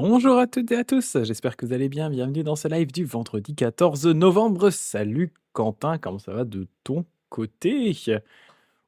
Bonjour à toutes et à tous, j'espère que vous allez bien. Bienvenue dans ce live du vendredi 14 novembre. Salut Quentin, comment ça va de ton côté?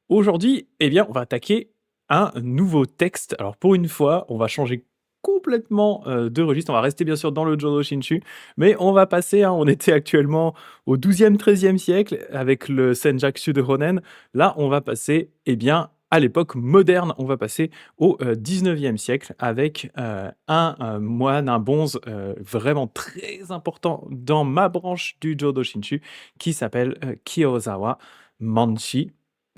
Aujourd'hui, eh bien, on va attaquer un nouveau texte. Alors pour une fois, on va changer complètement de registre. On va rester bien sûr dans le Jodo Shinshu, mais on va passer, hein, on était actuellement au 12e, 13e siècle avec le Senjaku de Honen. Là, on va passer, eh bien, à l'époque moderne. On va passer au 19e siècle avec un moine, un bonze vraiment très important dans ma branche du Jodo Shinshu qui s'appelle Kiyozawa Manshi,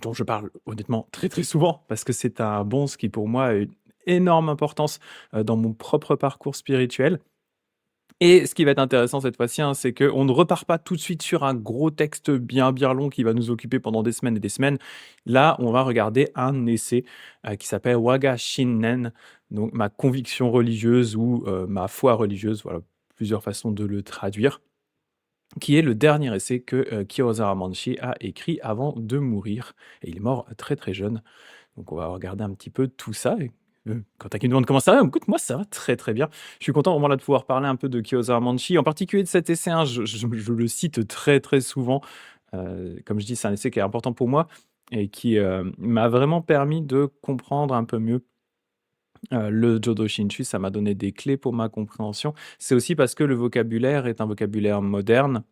dont je parle honnêtement très très souvent parce que c'est un bonze qui pour moi a une énorme importance dans mon propre parcours spirituel. Et ce qui va être intéressant cette fois-ci, hein, c'est qu'on ne repart pas tout de suite sur un gros texte bien bien long qui va nous occuper pendant des semaines et des semaines. Là, on va regarder un essai qui s'appelle Waga Shinnen, donc ma conviction religieuse ou ma foi religieuse, voilà, plusieurs façons de le traduire, qui est le dernier essai que Kiyozawa Manshi a écrit avant de mourir. Et il est mort très très jeune. Donc on va regarder un petit peu tout ça. Et, quand tu qui me demande comment ça va, écoute, moi ça va très très bien. Je suis content vraiment là de pouvoir parler un peu de Kiyozawa Manshi, en particulier de cet essai, hein, je le cite très très souvent. Comme je dis, c'est un essai qui est important pour moi et qui m'a vraiment permis de comprendre un peu mieux le Jodo Shinshu. Ça m'a donné des clés pour ma compréhension. C'est aussi parce que le vocabulaire est un vocabulaire moderne.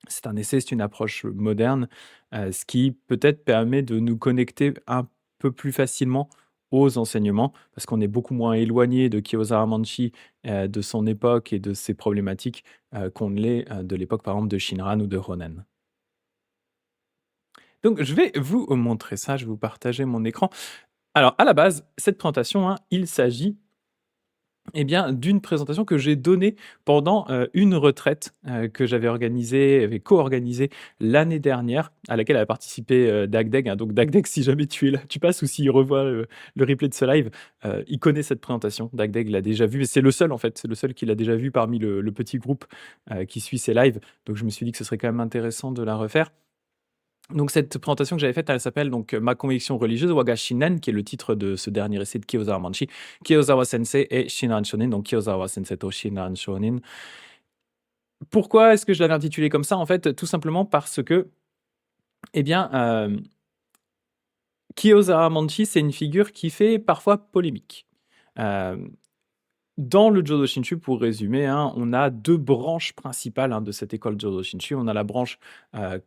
C'est un essai, c'est une approche moderne, ce qui peut-être permet de nous connecter un peu plus facilement aux enseignements, parce qu'on est beaucoup moins éloigné de Kiyosawa Manshi, de son époque et de ses problématiques, qu'on ne l'est, de l'époque, par exemple, de Shinran ou de Ronen. Donc je vais vous montrer ça, je vais vous partager mon écran. Alors à la base, cette présentation, hein, il s'agit eh bien, d'une présentation que j'ai donnée pendant, une retraite, que j'avais organisée, avait co-organisée l'année dernière, à laquelle a participé, Dagdeg, hein. Donc Dagdeg, si jamais tu es là, tu passes ou s'il revoit le replay de ce live, il connaît cette présentation. Dagdeg l'a déjà vue et c'est le seul, en fait, c'est le seul qui l'a déjà vue parmi le petit groupe, qui suit ses lives. Donc je me suis dit que ce serait quand même intéressant de la refaire. Donc cette présentation que j'avais faite, elle s'appelle donc Ma conviction religieuse, Waga Shinen, qui est le titre de ce dernier essai de Kiyozawa Manshi. Kiyozawa Sensei et Shinran Shonin, donc Kiyozawa Sensei to Shinran Shonin. Pourquoi est-ce que je l'avais intitulé comme ça? En fait, tout simplement parce que, eh bien, Kiyozawa Manshi, c'est une figure qui fait parfois polémique. Euh, Dans le Jodo Shinshu, pour résumer, hein, on a deux branches principales, hein, de cette école Jodo Shinshu. On a la branche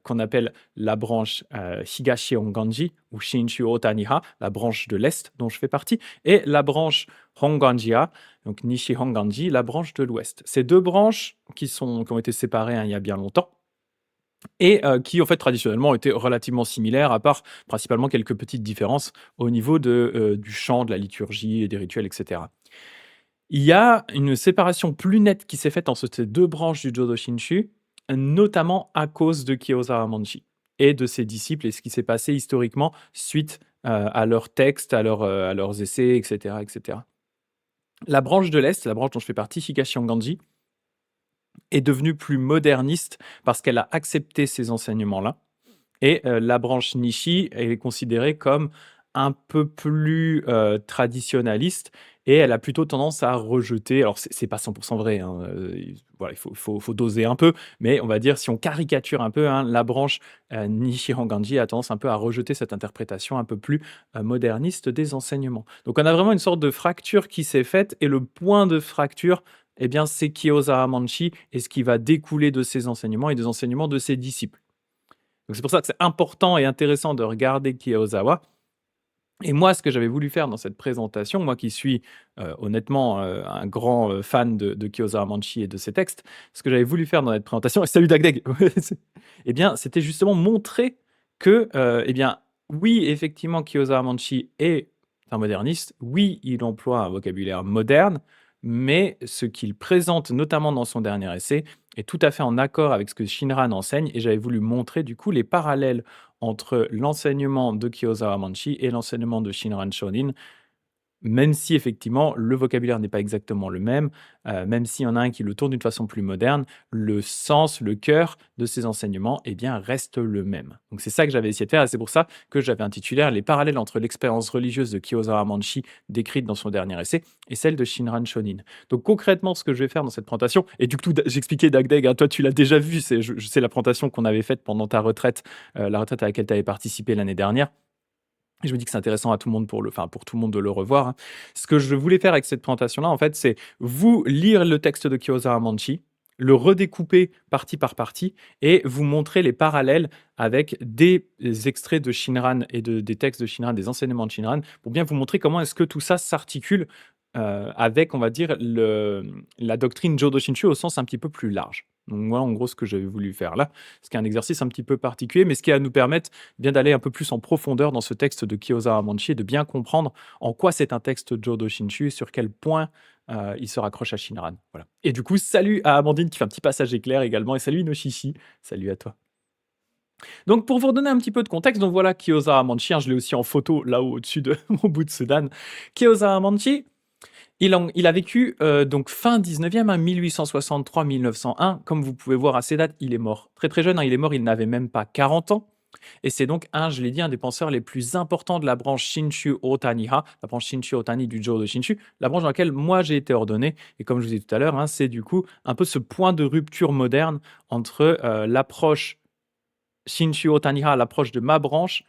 qu'on appelle la branche Higashi Honganji ou Shinshu Otaniha, la branche de l'Est dont je fais partie, et la branche Honganji-ha, donc Nishi Honganji, la branche de l'Ouest. Ces deux branches qui ont été séparées, hein, il y a bien longtemps et qui en fait traditionnellement étaient relativement similaires, à part principalement quelques petites différences au niveau du chant, de la liturgie et des rituels, etc. Il y a une séparation plus nette qui s'est faite entre ces deux branches du Jodo Shinshu, notamment à cause de Kiyosawa Manshi et de ses disciples et ce qui s'est passé historiquement suite à leurs textes, à leurs essais, etc., etc. La branche de l'Est, la branche dont je fais partie, Higashi Honganji, est devenue plus moderniste parce qu'elle a accepté ces enseignements-là. Et la branche Nishi est considérée comme un peu plus traditionnaliste et elle a plutôt tendance à rejeter. Alors, c'est pas 100% vrai, hein, voilà, il faut doser un peu, mais on va dire, si on caricature un peu, hein, la branche Nishi Honganji a tendance un peu à rejeter cette interprétation un peu plus moderniste des enseignements. Donc, on a vraiment une sorte de fracture qui s'est faite et le point de fracture, eh bien, c'est Kiyosawa Manshi et ce qui va découler de ses enseignements et des enseignements de ses disciples. Donc c'est pour ça que c'est important et intéressant de regarder Kiyosawa. Et moi, ce que j'avais voulu faire dans cette présentation, moi qui suis honnêtement un grand fan de Kiyosawa Manshi et de ses textes, ce que j'avais voulu faire dans cette présentation, et salut Dagdeg, eh bien, c'était justement montrer que, eh bien, oui, effectivement, Kiyosawa Manshi est un moderniste, oui, il emploie un vocabulaire moderne, mais ce qu'il présente, notamment dans son dernier essai, est tout à fait en accord avec ce que Shinran enseigne, et j'avais voulu montrer du coup les parallèles entre l'enseignement de Kiyosawa Manshi et l'enseignement de Shinran Shonin, même si effectivement le vocabulaire n'est pas exactement le même, même s'il y en a un qui le tourne d'une façon plus moderne, le sens, le cœur de ces enseignements, eh bien, reste le même. Donc c'est ça que j'avais essayé de faire et c'est pour ça que j'avais intitulé «Les parallèles entre l'expérience religieuse de Kiyosawa Manchi, décrite dans son dernier essai, et celle de Shinran Shonin». Donc concrètement, ce que je vais faire dans cette présentation, et du coup, j'expliquais Dagdeg, hein, toi tu l'as déjà vu, je sais la présentation qu'on avait faite pendant ta retraite, la retraite à laquelle tu avais participé l'année dernière. Et je me dis que c'est intéressant à tout le monde pour tout le monde de le revoir, hein. Ce que je voulais faire avec cette présentation-là, en fait, c'est vous lire le texte de Kyoza Amanchi, le redécouper partie par partie et vous montrer les parallèles avec des extraits de Shinran et des textes de Shinran, des enseignements de Shinran, pour bien vous montrer comment est-ce que tout ça s'articule avec, on va dire, la doctrine Jodo Shinshu au sens un petit peu plus large. Donc voilà, en gros, ce que j'avais voulu faire là, ce qui est un exercice un petit peu particulier, mais ce qui va nous permettre bien d'aller un peu plus en profondeur dans ce texte de Kyoza Amanchi et de bien comprendre en quoi c'est un texte Jodo Shinshu, sur quel point il se raccroche à Shinran. Voilà. Et du coup, salut à Amandine qui fait un petit passage éclair également, et salut Inoshishi, salut à toi. Donc pour vous redonner un petit peu de contexte, donc voilà Kyoza Amanchi, hein, je l'ai aussi en photo là-haut au-dessus de mon bout de Sudan. Kyoza Amanchi, il a vécu donc fin 19e, hein, 1863-1901. Comme vous pouvez voir à ces dates, il est mort très très jeune, hein, il est mort, il n'avait même pas 40 ans. Et c'est donc je l'ai dit, un des penseurs les plus importants de la branche Shinshu Otaniha, la branche Shinshu Otani du Jodo Shinshu, la branche dans laquelle moi j'ai été ordonné. Et comme je vous ai dit tout à l'heure, hein, c'est du coup un peu ce point de rupture moderne entre l'approche Shinshu Otaniha, l'approche de ma branche,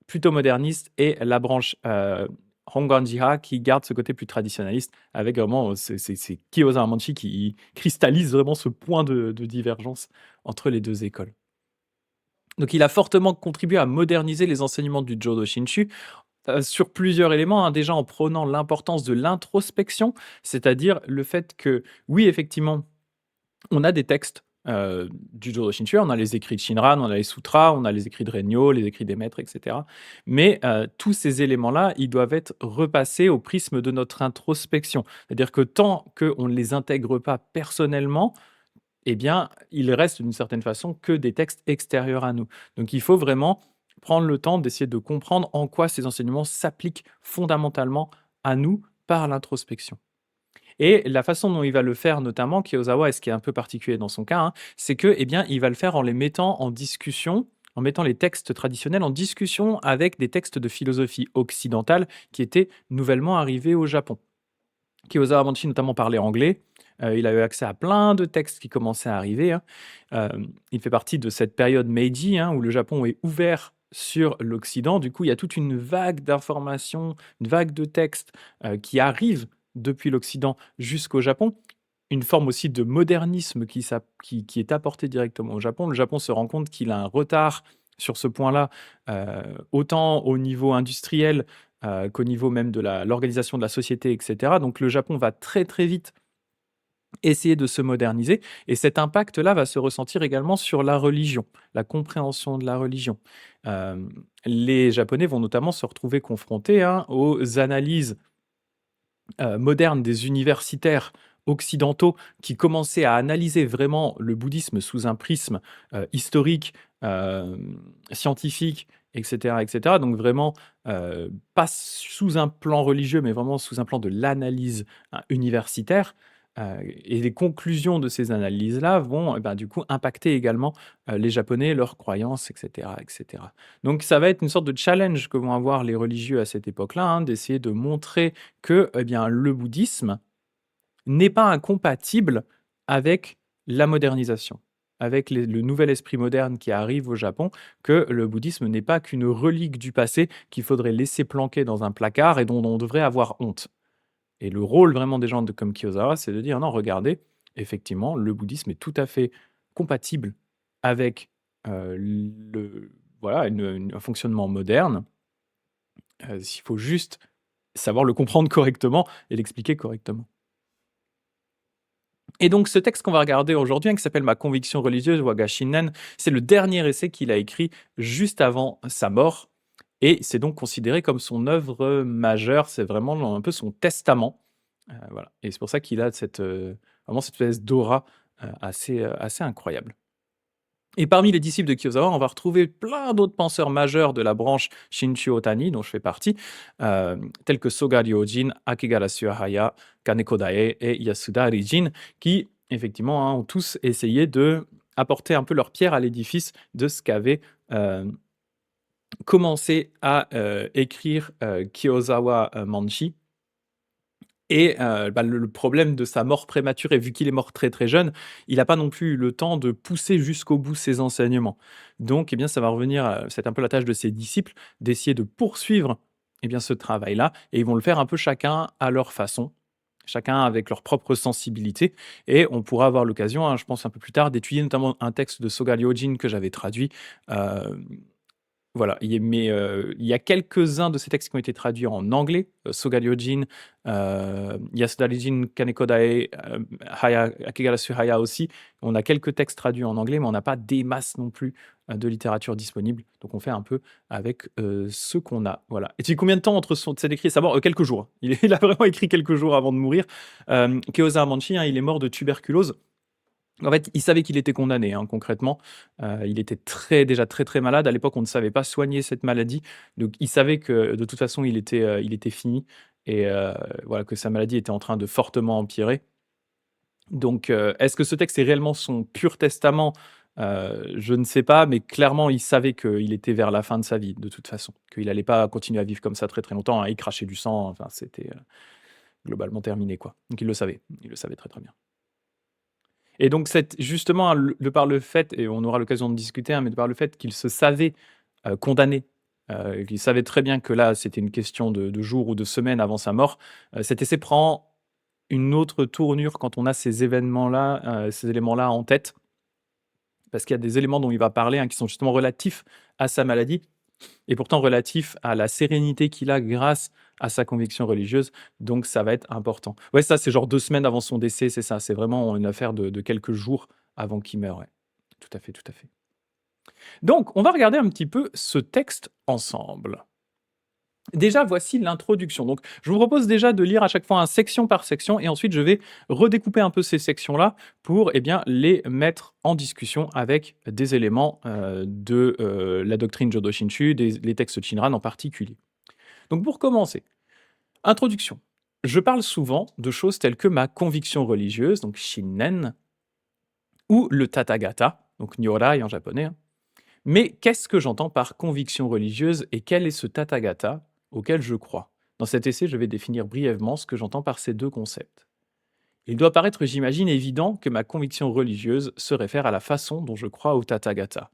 plutôt moderniste, et la branche Honganjiha qui garde ce côté plus traditionnaliste, avec vraiment c'est Kyoza Amanchi qui cristallise vraiment ce point de divergence entre les deux écoles. Donc il a fortement contribué à moderniser les enseignements du Jodo Shinshu sur plusieurs éléments, hein. Déjà en prenant l'importance de l'introspection, c'est-à-dire le fait que, oui, effectivement, on a des textes du Jodo Shinshu, on a les écrits de Shinran, on a les sutras, on a les écrits de Rennyo, les écrits des maîtres, etc. Mais tous ces éléments-là, ils doivent être repassés au prisme de notre introspection. C'est-à-dire que tant qu'on ne les intègre pas personnellement, eh bien, il reste d'une certaine façon que des textes extérieurs à nous. Donc il faut vraiment prendre le temps d'essayer de comprendre en quoi ces enseignements s'appliquent fondamentalement à nous par l'introspection. Et la façon dont il va le faire, notamment, Kyozawa, et ce qui est un peu particulier dans son cas, hein, c'est que, eh bien, il va le faire en les mettant en discussion, en mettant les textes traditionnels en discussion avec des textes de philosophie occidentale qui étaient nouvellement arrivés au Japon. Kyozawa Amanchi notamment parlait anglais. Il a eu accès à plein de textes qui commençaient à arriver, hein. Il fait partie de cette période Meiji, hein, où le Japon est ouvert sur l'Occident. Du coup, il y a toute une vague d'informations, une vague de textes qui arrivent depuis l'Occident jusqu'au Japon. Une forme aussi de modernisme qui est apporté directement au Japon. Le Japon se rend compte qu'il a un retard sur ce point-là, autant au niveau industriel qu'au niveau même de l'organisation de la société, etc. Donc le Japon va très très vite essayer de se moderniser, et cet impact-là va se ressentir également sur la religion, la compréhension de la religion. Les Japonais vont notamment se retrouver confrontés, hein, aux analyses modernes des universitaires occidentaux qui commençaient à analyser vraiment le bouddhisme sous un prisme historique, scientifique, etc., etc. Donc vraiment, pas sous un plan religieux, mais vraiment sous un plan de l'analyse universitaire. Et les conclusions de ces analyses-là vont, eh ben, du coup, impacter également les Japonais, leurs croyances, etc., etc. Donc ça va être une sorte de challenge que vont avoir les religieux à cette époque-là, hein, d'essayer de montrer que, eh bien, le bouddhisme n'est pas incompatible avec la modernisation, avec le nouvel esprit moderne qui arrive au Japon, que le bouddhisme n'est pas qu'une relique du passé qu'il faudrait laisser planquer dans un placard et dont on devrait avoir honte. Et le rôle vraiment des gens comme Kyozawa, c'est de dire non, regardez, effectivement, le bouddhisme est tout à fait compatible avec voilà, un fonctionnement moderne. Il faut juste savoir le comprendre correctement et l'expliquer correctement. Et donc, ce texte qu'on va regarder aujourd'hui, hein, qui s'appelle Ma conviction religieuse, Waga Shinnen, c'est le dernier essai qu'il a écrit juste avant sa mort. Et c'est donc considéré comme son œuvre majeure. C'est vraiment un peu son testament. Voilà. Et c'est pour ça qu'il a vraiment cette espèce d'aura assez incroyable. Et parmi les disciples de Kyozawa, on va retrouver plein d'autres penseurs majeurs de la branche Shinchu Otani, dont je fais partie, tels que Soga Ryojin, Akigara Suehaya, Kaneko Dae et Yasuda Rijin, qui, effectivement, ont tous essayé de apporter un peu leur pierre à l'édifice de ce qu'avait commencé à écrire Kyozawa Manshi. Et le problème de sa mort prématurée, vu qu'il est mort très, très jeune, il n'a pas non plus eu le temps de pousser jusqu'au bout ses enseignements. Donc, eh bien, ça va revenir, c'est un peu la tâche de ses disciples, d'essayer de poursuivre, eh bien, ce travail-là, et ils vont le faire un peu chacun à leur façon, chacun avec leur propre sensibilité. Et on pourra avoir l'occasion, hein, je pense un peu plus tard, d'étudier notamment un texte de Soga Ryojin que j'avais traduit, voilà, il y a quelques-uns de ces textes qui ont été traduits en anglais, Soga Ryojin, Yasuda Rijin, Kaneko Dae, Akigara Suehaya aussi. On a quelques textes traduits en anglais, mais on n'a pas des masses non plus de littérature disponible. Donc on fait un peu avec ce qu'on a. Voilà. Et tu sais combien de temps entre ses écrits? Ça va, quelques jours. Il a vraiment écrit quelques jours avant de mourir. Kyoza Amanshi, hein, il est mort de tuberculose. En fait, il savait qu'il était condamné, hein, concrètement. Il était déjà très, très malade. À l'époque, on ne savait pas soigner cette maladie. Donc il savait que, de toute façon, il était fini et voilà, que sa maladie était en train de fortement empirer. Donc, est-ce que ce texte est réellement son pur testament? Je ne sais pas, mais clairement, il savait qu'il était vers la fin de sa vie, de toute façon. Qu'il allait pas continuer à vivre comme ça très, très longtemps, hein. Il crachait du sang, enfin, c'était, globalement terminé, quoi. Donc il le savait très, très bien. Et donc, justement, de par le fait, et on aura l'occasion de discuter, hein, mais de par le fait qu'il se savait condamné, qu'il savait très bien que là, c'était une question de jours ou de semaines avant sa mort, cet essai prend une autre tournure quand on a ces événements-là, ces éléments-là en tête, parce qu'il y a des éléments dont il va parler, hein, qui sont justement relatifs à sa maladie, et pourtant relatifs à la sérénité qu'il a grâce à sa conviction religieuse, donc ça va être important. Ouais, ça, c'est genre 2 semaines avant son décès, c'est ça, c'est vraiment une affaire de quelques jours avant qu'il meure, ouais. Tout à fait, tout à fait. Donc, on va regarder un petit peu ce texte ensemble. Déjà, voici l'introduction. Donc, je vous propose déjà de lire à chaque fois un section par section, et ensuite je vais redécouper un peu ces sections-là pour eh bien, les mettre en discussion avec des éléments de la doctrine Jodo Shinshu, les textes Shinran en particulier. Donc, pour commencer, introduction. Je parle souvent de choses telles que ma conviction religieuse, donc Shinnen, ou le Tathagata, donc Nyorai en japonais, hein. Mais qu'est-ce que j'entends par conviction religieuse et quel est ce Tathagata auquel je crois? Dans cet essai, je vais définir brièvement ce que j'entends par ces deux concepts. Il doit paraître, j'imagine, évident que ma conviction religieuse se réfère à la façon dont je crois au Tathagata.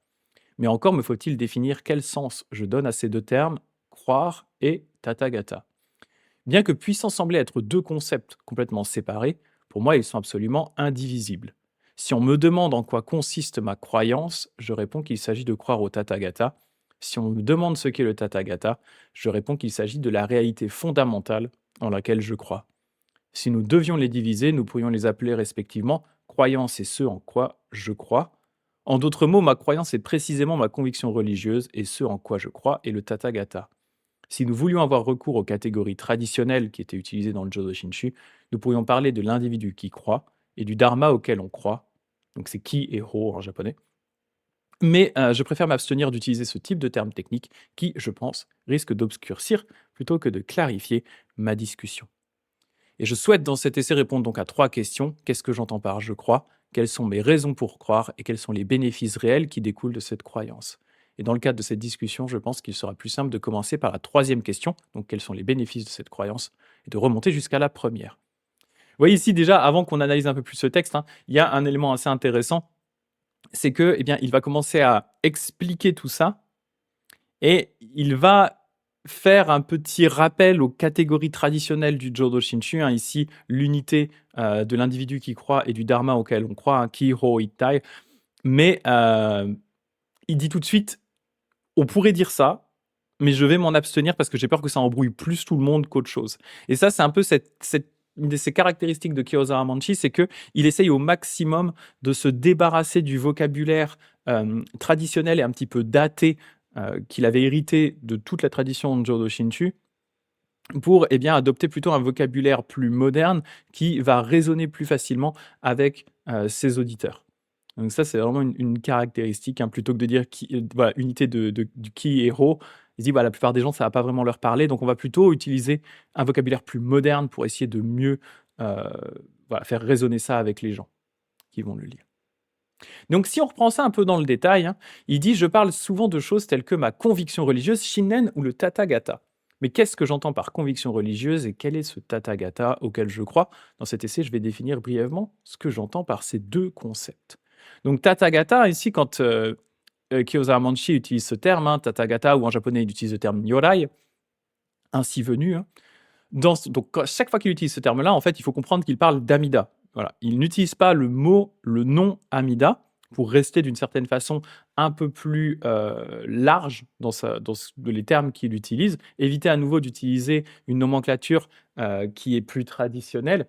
Mais encore me faut-il définir quel sens je donne à ces deux termes, croire et Tathagata. Bien que puissent sembler être deux concepts complètement séparés, pour moi ils sont absolument indivisibles. Si on me demande en quoi consiste ma croyance, je réponds qu'il s'agit de croire au Tathagata. Si on me demande ce qu'est le Tathagata, je réponds qu'il s'agit de la réalité fondamentale en laquelle je crois. Si nous devions les diviser, nous pourrions les appeler respectivement croyance et ce en quoi je crois. En d'autres mots, ma croyance est précisément ma conviction religieuse et ce en quoi je crois est le Tathagata. Si nous voulions avoir recours aux catégories traditionnelles qui étaient utilisées dans le Jodo Shinshu, nous pourrions parler de l'individu qui croit et du dharma auquel on croit. Donc c'est ki et ho en japonais. Mais je préfère m'abstenir d'utiliser ce type de termes techniques qui, je pense, risquent d'obscurcir plutôt que de clarifier ma discussion. Et je souhaite dans cet essai répondre donc à 3 questions. Qu'est-ce que j'entends par je crois? Quelles sont mes raisons pour croire? Et quels sont les bénéfices réels qui découlent de cette croyance? Et dans le cadre de cette discussion, je pense qu'il sera plus simple de commencer par la 3e question, donc quels sont les bénéfices de cette croyance, et de remonter jusqu'à la première. Vous voyez ici déjà, avant qu'on analyse un peu plus ce texte, hein, il y a un élément assez intéressant, c'est que, eh bien, il va commencer à expliquer tout ça, et il va faire un petit rappel aux catégories traditionnelles du Jodo Shinshu, hein, ici l'unité de l'individu qui croit et du dharma auquel on croit, hein, ki, ho, ittai. Mais il dit tout de suite, on pourrait dire ça, mais je vais m'en abstenir parce que j'ai peur que ça embrouille plus tout le monde qu'autre chose. Et ça, c'est un peu une de ces caractéristiques de Kyozawa Manshi, c'est qu'il essaye au maximum de se débarrasser du vocabulaire traditionnel et un petit peu daté qu'il avait hérité de toute la tradition de Jodo Shinshu, pour eh bien, adopter plutôt un vocabulaire plus moderne qui va résonner plus facilement avec ses auditeurs. Donc ça, c'est vraiment une caractéristique, hein, plutôt que de dire voilà, unité du qui et ro, il dit: «Bah, la plupart des gens, ça va pas vraiment leur parler», donc on va plutôt utiliser un vocabulaire plus moderne pour essayer de mieux, heu, voilà, faire résonner ça avec les gens qui vont le lire. Donc si on reprend ça un peu dans le détail, hein, il dit: «Je parle souvent de choses telles que ma conviction religieuse Shinnen ou le Tathagata». Mais qu'est-ce que j'entends par conviction religieuse et quel est ce Tathagata auquel je crois? Dans cet essai, je vais définir brièvement ce que j'entends par ces 2 concepts. Donc Tathagata ici quand, Kiyosama Manshi utilise ce terme, hein, Tathagata ou en japonais il utilise le terme Nyorai, ainsi venu, hein. Donc chaque fois qu'il utilise ce terme-là, en fait, il faut comprendre qu'il parle d'Amida. Voilà. Il n'utilise pas le nom Amida pour rester d'une certaine façon un peu plus large dans les termes qu'il utilise. Éviter à nouveau d'utiliser une nomenclature qui est plus traditionnelle.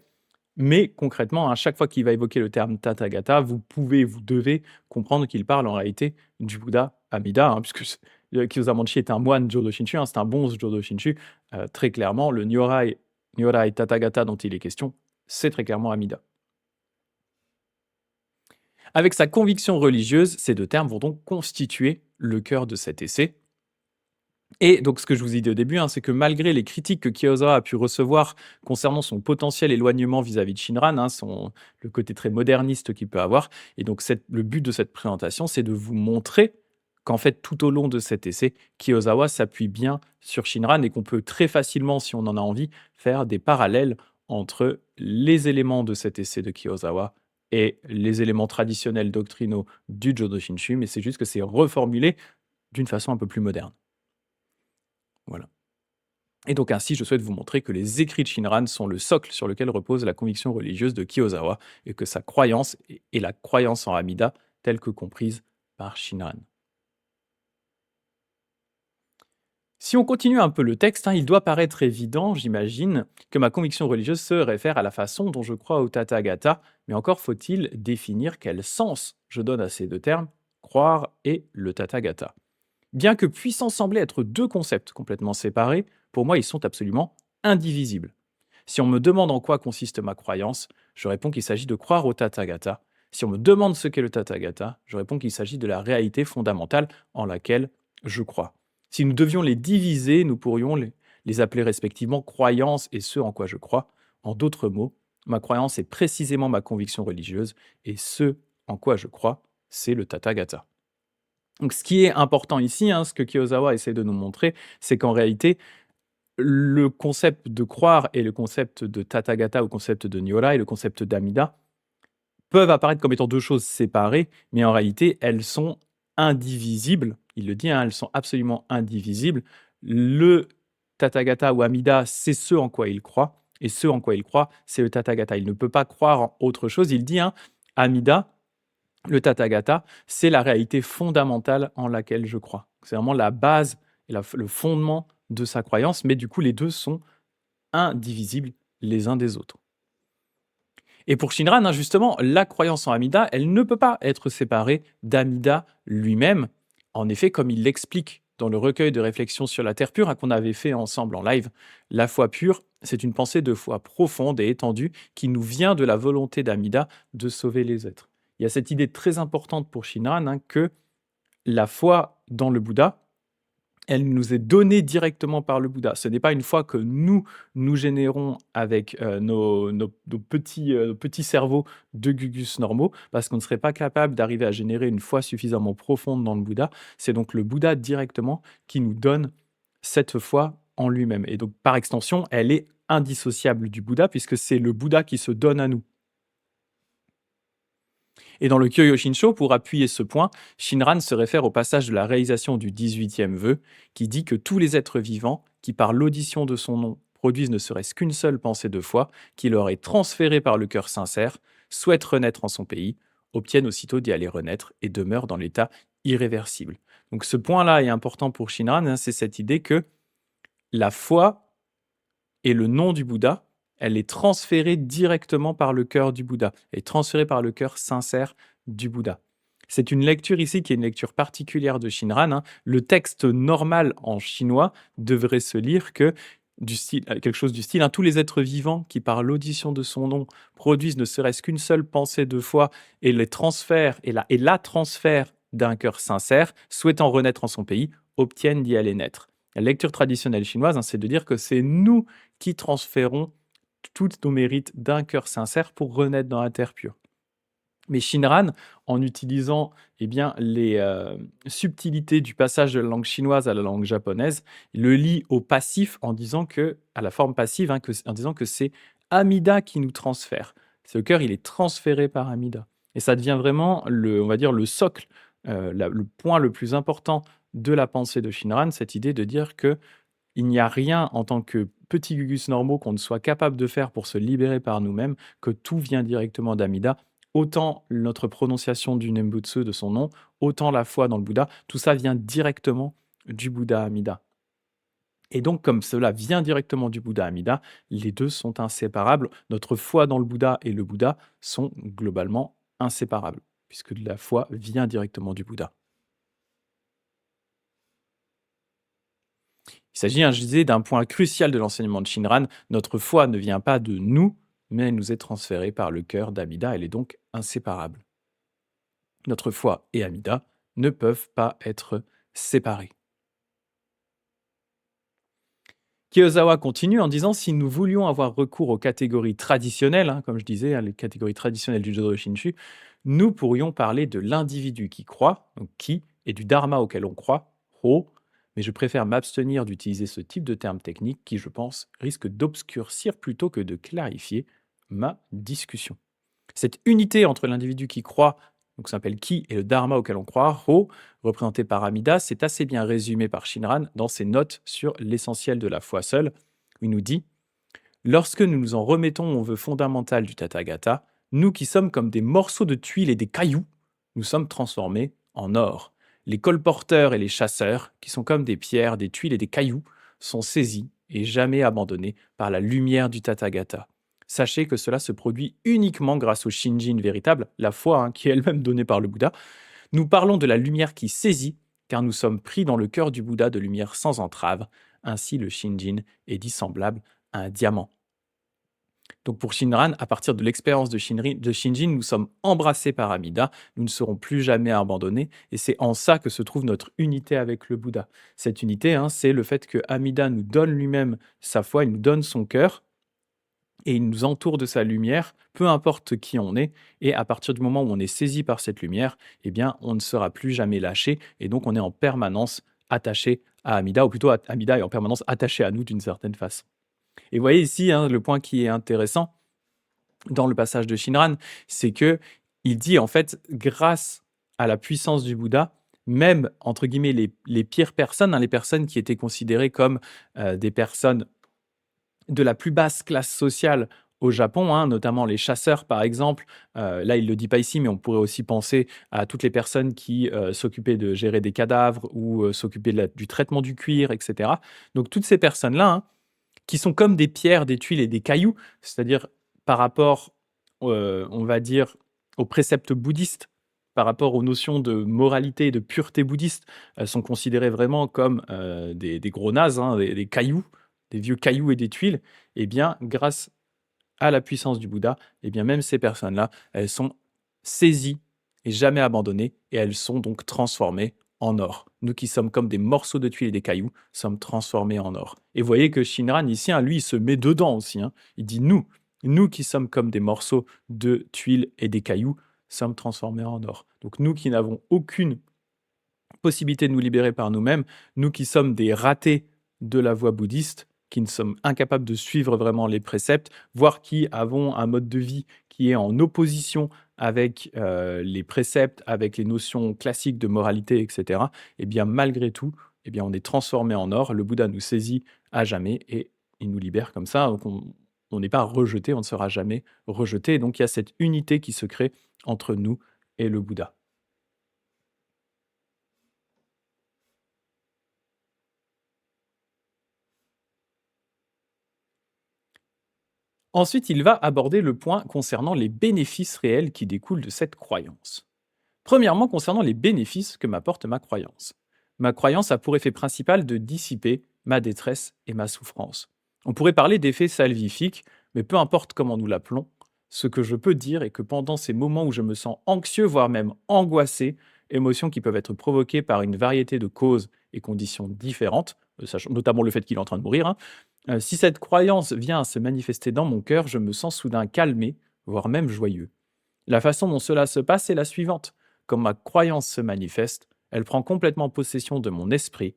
Mais concrètement, à chaque fois qu'il va évoquer le terme Tathagata, vous devez comprendre qu'il parle en réalité du Bouddha Amida, hein, puisque Kiyosama Manshi est un moine Jodo Shinshu, hein, c'est un bon Jodo Shinshu. Très clairement, le Nyorai Tathagata dont il est question, c'est très clairement Amida. Avec sa conviction religieuse, ces 2 termes vont donc constituer le cœur de cet essai. Et donc ce que je vous ai dit au début, hein, c'est que malgré les critiques que Kiyosama a pu recevoir concernant son potentiel éloignement vis-à-vis de Shinran, hein, le côté très moderniste qu'il peut avoir, et donc le but de cette présentation, c'est de vous montrer qu'en fait, tout au long de cet essai, Kiyosama s'appuie bien sur Shinran et qu'on peut très facilement, si on en a envie, faire des parallèles entre les éléments de cet essai de Kiyosama et les éléments traditionnels doctrinaux du Jodo Shinshu, mais c'est juste que c'est reformulé d'une façon un peu plus moderne. Voilà. Et donc ainsi, je souhaite vous montrer que les écrits de Shinran sont le socle sur lequel repose la conviction religieuse de Kiyosama et que sa croyance est la croyance en Amida telle que comprise par Shinran. Si on continue un peu le texte, hein, il doit paraître évident, j'imagine, que ma conviction religieuse se réfère à la façon dont je crois au Tathagata, mais encore faut-il définir quel sens je donne à ces 2 termes, croire et le Tathagata. Bien que puissant sembler être 2 concepts complètement séparés, pour moi ils sont absolument indivisibles. Si on me demande en quoi consiste ma croyance, je réponds qu'il s'agit de croire au Tathagata. Si on me demande ce qu'est le Tathagata, je réponds qu'il s'agit de la réalité fondamentale en laquelle je crois. Si nous devions les diviser, nous pourrions les appeler respectivement croyance et ce en quoi je crois. En d'autres mots, ma croyance est précisément ma conviction religieuse et ce en quoi je crois, c'est le Tathagata. Donc ce qui est important ici, hein, ce que Kiyosama essaie de nous montrer, c'est qu'en réalité, le concept de croire et le concept de Tathagata ou concept de Nyorai, le concept d'Amida, peuvent apparaître comme étant 2 choses séparées, mais en réalité, elles sont indivisibles. Il le dit, hein, elles sont absolument indivisibles. Le Tathagata ou Amida, c'est ce en quoi il croit, et ce en quoi il croit, c'est le Tathagata. Il ne peut pas croire en autre chose. Il dit, hein, Amida, le Tathagata, c'est la réalité fondamentale en laquelle je crois. C'est vraiment la base et le fondement de sa croyance, mais du coup, les 2 sont indivisibles les uns des autres. Et pour Shinran, hein, justement, la croyance en Amida, elle ne peut pas être séparée d'Amida lui-même. En effet, comme il l'explique dans le recueil de réflexions sur la terre pure, hein, qu'on avait fait ensemble en live, la foi pure, c'est une pensée de foi profonde et étendue qui nous vient de la volonté d'Amida de sauver les êtres. Il y a cette idée très importante pour Shinran, hein, que la foi dans le Bouddha, elle nous est donnée directement par le Bouddha. Ce n'est pas une foi que nous générons avec nos petits cerveaux de gugus normaux, parce qu'on ne serait pas capable d'arriver à générer une foi suffisamment profonde dans le Bouddha. C'est donc le Bouddha directement qui nous donne cette foi en lui-même. Et donc, par extension, elle est indissociable du Bouddha, puisque c'est le Bouddha qui se donne à nous. Et dans le Kyoyo-Shinsho, pour appuyer ce point, Shinran se réfère au passage de la réalisation du 18e vœu, qui dit que tous les êtres vivants, qui par l'audition de son nom produisent ne serait-ce qu'une seule pensée de foi, qui leur est transférée par le cœur sincère, souhaitent renaître en son pays, obtiennent aussitôt d'y aller renaître et demeurent dans l'état irréversible. Donc ce point-là est important pour Shinran, hein, c'est cette idée que la foi et le nom du Bouddha, elle est transférée directement par le cœur du Bouddha, elle est transférée par le cœur sincère du Bouddha. C'est une lecture ici qui est une lecture particulière de Shinran, hein. Le texte normal en chinois devrait se lire que du style, quelque chose du style, hein: «Tous les êtres vivants qui, par l'audition de son nom, produisent ne serait-ce qu'une seule pensée de foi et les transfèrent et la transfèrent d'un cœur sincère, souhaitant renaître en son pays, obtiennent d'y aller naître». La lecture traditionnelle chinoise, hein, c'est de dire que c'est nous qui transférons tous nos mérites d'un cœur sincère pour renaître dans la terre pure. Mais Shinran, en utilisant, eh bien, les, subtilités du passage de la langue chinoise à la langue japonaise, le lie au passif en disant que à la forme passive, hein, en disant que c'est Amida qui nous transfère. Ce cœur, il est transféré par Amida et ça devient vraiment on va dire le socle, le point le plus important de la pensée de Shinran, cette idée de dire que il n'y a rien en tant que petits gugus normaux qu'on ne soit capable de faire pour se libérer par nous-mêmes, que tout vient directement d'Amida. Autant notre prononciation du Nembutsu, de son nom, autant la foi dans le Bouddha, tout ça vient directement du Bouddha Amida. Et donc, comme cela vient directement du Bouddha Amida, les deux sont inséparables. Notre foi dans le Bouddha et le Bouddha sont globalement inséparables, puisque la foi vient directement du Bouddha. Il s'agit, hein, je disais, d'un point crucial de l'enseignement de Shinran. Notre foi ne vient pas de nous, mais elle nous est transférée par le cœur d'Amida. Elle est donc inséparable. Notre foi et Amida ne peuvent pas être séparés. Kiyosawa continue en disant: si nous voulions avoir recours aux catégories traditionnelles, hein, comme je disais, hein, les catégories traditionnelles du Jodo Shinshu, nous pourrions parler de l'individu qui croit, donc qui, et du dharma auquel on croit, ho, mais je préfère m'abstenir d'utiliser ce type de terme technique qui, je pense, risque d'obscurcir plutôt que de clarifier ma discussion. Cette unité entre l'individu qui croit, donc ça s'appelle Ki, et le dharma auquel on croit, Ho, représenté par Amida, c'est assez bien résumé par Shinran dans ses notes sur l'essentiel de la foi seule. Il nous dit: lorsque nous nous en remettons au vœu fondamental du Tathagata, nous qui sommes comme des morceaux de tuiles et des cailloux, nous sommes transformés en or. Les colporteurs et les chasseurs, qui sont comme des pierres, des tuiles et des cailloux, sont saisis et jamais abandonnés par la lumière du Tathagata. Sachez que cela se produit uniquement grâce au Shinjin véritable, la foi, hein, qui est elle-même donnée par le Bouddha. Nous parlons de la lumière qui saisit, car nous sommes pris dans le cœur du Bouddha de lumière sans entrave. Ainsi, le Shinjin est dissemblable à un diamant. Donc pour Shinran, à partir de l'expérience de Shinjin, nous sommes embrassés par Amida, nous ne serons plus jamais abandonnés, et c'est en ça que se trouve notre unité avec le Bouddha. Cette unité, hein, c'est le fait que Amida nous donne lui-même sa foi, il nous donne son cœur, et il nous entoure de sa lumière, peu importe qui on est, et à partir du moment où on est saisi par cette lumière, eh bien, on ne sera plus jamais lâché, et donc on est en permanence attaché à Amida, ou plutôt Amida est en permanence attaché à nous d'une certaine façon. Et vous voyez ici, hein, le point qui est intéressant dans le passage de Shinran, c'est que il dit en fait, grâce à la puissance du Bouddha, même entre guillemets les pires personnes, hein, les personnes qui étaient considérées comme des personnes de la plus basse classe sociale au Japon, hein, notamment les chasseurs par exemple. Là, il ne le dit pas ici, mais on pourrait aussi penser à toutes les personnes qui s'occupaient de gérer des cadavres ou s'occupaient du traitement du cuir, etc. Donc toutes ces personnes-là, hein, qui sont comme des pierres, des tuiles et des cailloux, c'est-à-dire par rapport, on va dire, aux préceptes bouddhistes, par rapport aux notions de moralité et de pureté bouddhiste, elles sont considérées vraiment comme des gros nazes, hein, des cailloux, des vieux cailloux et des tuiles. Eh bien, grâce à la puissance du Bouddha, eh bien, même ces personnes-là, elles sont saisies et jamais abandonnées, et elles sont donc transformées en or. Nous qui sommes comme des morceaux de tuiles et des cailloux, sommes transformés en or. Et vous voyez que Shinran, ici, hein, lui, il se met dedans aussi, hein. Il dit nous qui sommes comme des morceaux de tuiles et des cailloux, sommes transformés en or. Donc nous qui n'avons aucune possibilité de nous libérer par nous-mêmes, nous qui sommes des ratés de la voie bouddhiste, qui ne sommes incapables de suivre vraiment les préceptes, voire qui avons un mode de vie qui est en opposition avec les préceptes, avec les notions classiques de moralité, etc., eh bien, malgré tout, eh bien, on est transformé en or. Le Bouddha nous saisit à jamais et il nous libère comme ça. Donc, on n'est pas rejeté, on ne sera jamais rejeté. Donc, il y a cette unité qui se crée entre nous et le Bouddha. Ensuite, il va aborder le point concernant les bénéfices réels qui découlent de cette croyance. Premièrement, concernant les bénéfices que m'apporte ma croyance. Ma croyance a pour effet principal de dissiper ma détresse et ma souffrance. On pourrait parler d'effet salvifique, mais peu importe comment nous l'appelons, ce que je peux dire est que pendant ces moments où je me sens anxieux, voire même angoissé, émotions qui peuvent être provoquées par une variété de causes et conditions différentes, notamment le fait qu'il est en train de mourir, hein, si cette croyance vient à se manifester dans mon cœur, je me sens soudain calmé, voire même joyeux. La façon dont cela se passe est la suivante. Quand ma croyance se manifeste, elle prend complètement possession de mon esprit,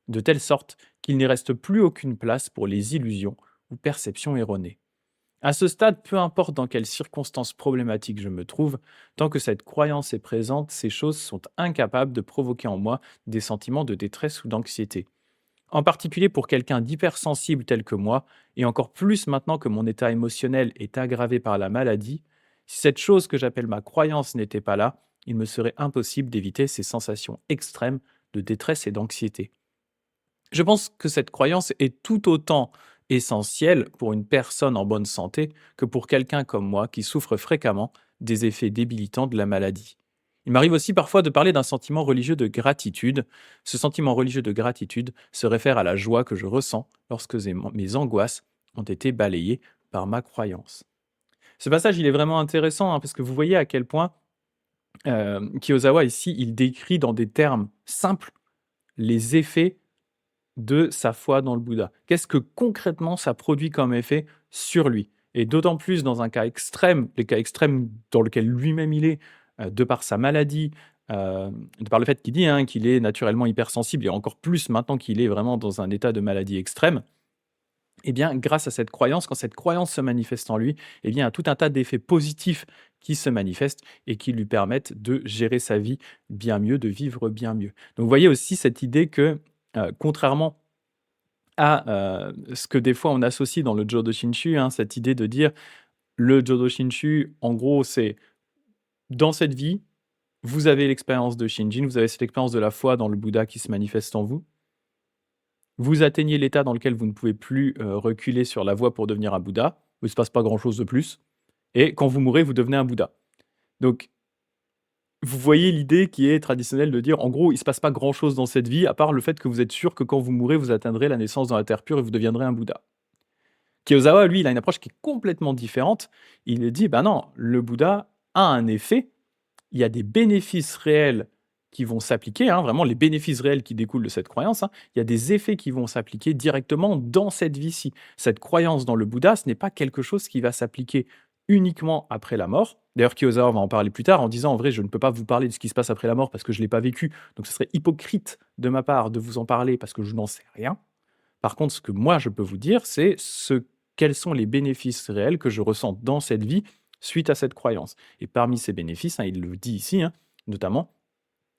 de telle sorte qu'il n'y reste plus aucune place pour les illusions ou perceptions erronées. À ce stade, peu importe dans quelles circonstances problématiques je me trouve, tant que cette croyance est présente, ces choses sont incapables de provoquer en moi des sentiments de détresse ou d'anxiété. En particulier pour quelqu'un d'hypersensible tel que moi, et encore plus maintenant que mon état émotionnel est aggravé par la maladie, si cette chose que j'appelle ma croyance n'était pas là, il me serait impossible d'éviter ces sensations extrêmes de détresse et d'anxiété. Je pense que cette croyance est tout autant essentielle pour une personne en bonne santé que pour quelqu'un comme moi qui souffre fréquemment des effets débilitants de la maladie. Il m'arrive aussi parfois de parler d'un sentiment religieux de gratitude. Ce sentiment religieux de gratitude se réfère à la joie que je ressens lorsque mes angoisses ont été balayées par ma croyance. Ce passage, il est vraiment intéressant, hein, parce que vous voyez à quel point Kiyosawa ici, il décrit dans des termes simples les effets de sa foi dans le Bouddha. Qu'est-ce que concrètement ça produit comme effet sur lui? Et d'autant plus dans un cas extrême, les cas extrêmes dans lequel lui-même il est, de par sa maladie, de par le fait qu'il dit, hein, qu'il est naturellement hypersensible et encore plus maintenant qu'il est vraiment dans un état de maladie extrême. Eh bien, grâce à cette croyance, quand cette croyance se manifeste en lui, eh bien, il y a tout un tas d'effets positifs qui se manifestent et qui lui permettent de gérer sa vie bien mieux, de vivre bien mieux. Donc, vous voyez aussi cette idée que, contrairement à ce que des fois on associe dans le Jodo Shinshu, hein, cette idée de dire le Jodo Shinshu, en gros, c'est dans cette vie, vous avez l'expérience de Shinjin, vous avez cette expérience de la foi dans le Bouddha qui se manifeste en vous. Vous atteignez l'état dans lequel vous ne pouvez plus reculer sur la voie pour devenir un Bouddha, où il ne se passe pas grand-chose de plus. Et quand vous mourrez, vous devenez un Bouddha. Donc, vous voyez l'idée qui est traditionnelle de dire, en gros, il ne se passe pas grand-chose dans cette vie, à part le fait que vous êtes sûr que quand vous mourrez, vous atteindrez la naissance dans la terre pure et vous deviendrez un Bouddha. Kiyosawa, lui, il a une approche qui est complètement différente. Il dit, ben non, le Bouddha a un effet, il y a des bénéfices réels qui vont s'appliquer, hein, vraiment les bénéfices réels qui découlent de cette croyance, hein, il y a des effets qui vont s'appliquer directement dans cette vie-ci. Cette croyance dans le Bouddha, ce n'est pas quelque chose qui va s'appliquer uniquement après la mort. D'ailleurs, Kiyosawa va en parler plus tard en disant, en vrai, je ne peux pas vous parler de ce qui se passe après la mort parce que je ne l'ai pas vécu, donc ce serait hypocrite de ma part de vous en parler parce que je n'en sais rien. Par contre, ce que moi je peux vous dire, c'est quels sont les bénéfices réels que je ressens dans cette vie suite à cette croyance. Et parmi ces bénéfices, hein, il le dit ici, hein, notamment,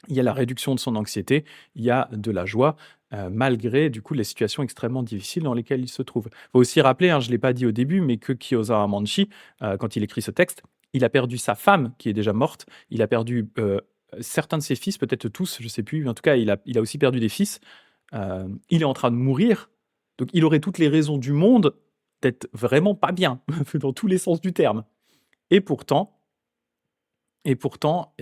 il y a la réduction de son anxiété, il y a de la joie, malgré du coup les situations extrêmement difficiles dans lesquelles il se trouve. Il faut aussi rappeler, hein, je ne l'ai pas dit au début, mais que Kiyosawa Manshi, quand il écrit ce texte, il a perdu sa femme qui est déjà morte, il a perdu certains de ses fils, peut-être tous, je ne sais plus, mais en tout cas il a aussi perdu des fils. Il est en train de mourir, donc il aurait toutes les raisons du monde d'être vraiment pas bien, dans tous les sens du terme. Et pourtant, eh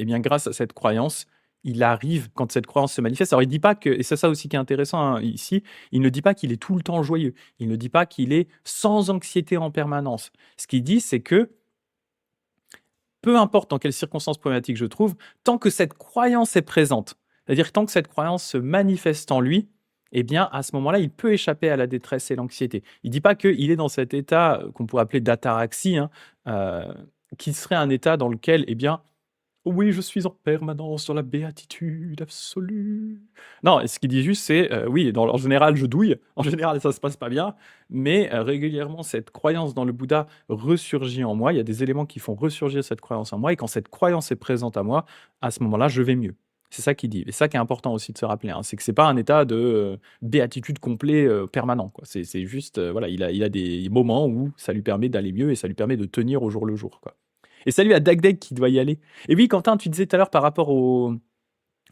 bien, grâce à cette croyance, il arrive, quand cette croyance se manifeste, alors il dit pas que, et c'est ça aussi qui est intéressant, hein, ici, il ne dit pas qu'il est tout le temps joyeux, il ne dit pas qu'il est sans anxiété en permanence. Ce qu'il dit, c'est que peu importe dans quelles circonstances problématiques je trouve, tant que cette croyance est présente, c'est-à-dire tant que cette croyance se manifeste en lui, eh bien, à ce moment-là, il peut échapper à la détresse et l'anxiété. Il ne dit pas qu'il est dans cet état qu'on pourrait appeler d'ataraxie, hein, qui serait un état dans lequel, eh bien, oui, je suis en permanence dans la béatitude absolue. Non, ce qu'il dit juste, c'est, oui, en général, je douille, en général, ça se passe pas bien, mais régulièrement, cette croyance dans le Bouddha ressurgit en moi. Il y a des éléments qui font ressurgir cette croyance en moi, et quand cette croyance est présente à moi, à ce moment-là, je vais mieux. C'est ça qu'il dit. Et ça qui est important aussi de se rappeler, hein, c'est que c'est pas un état de béatitude complet permanent, quoi. C'est juste, voilà, il a des moments où ça lui permet d'aller mieux et ça lui permet de tenir au jour le jour, quoi. Et salut à Dagdeg qui doit y aller. Et oui, Quentin, tu disais tout à l'heure par rapport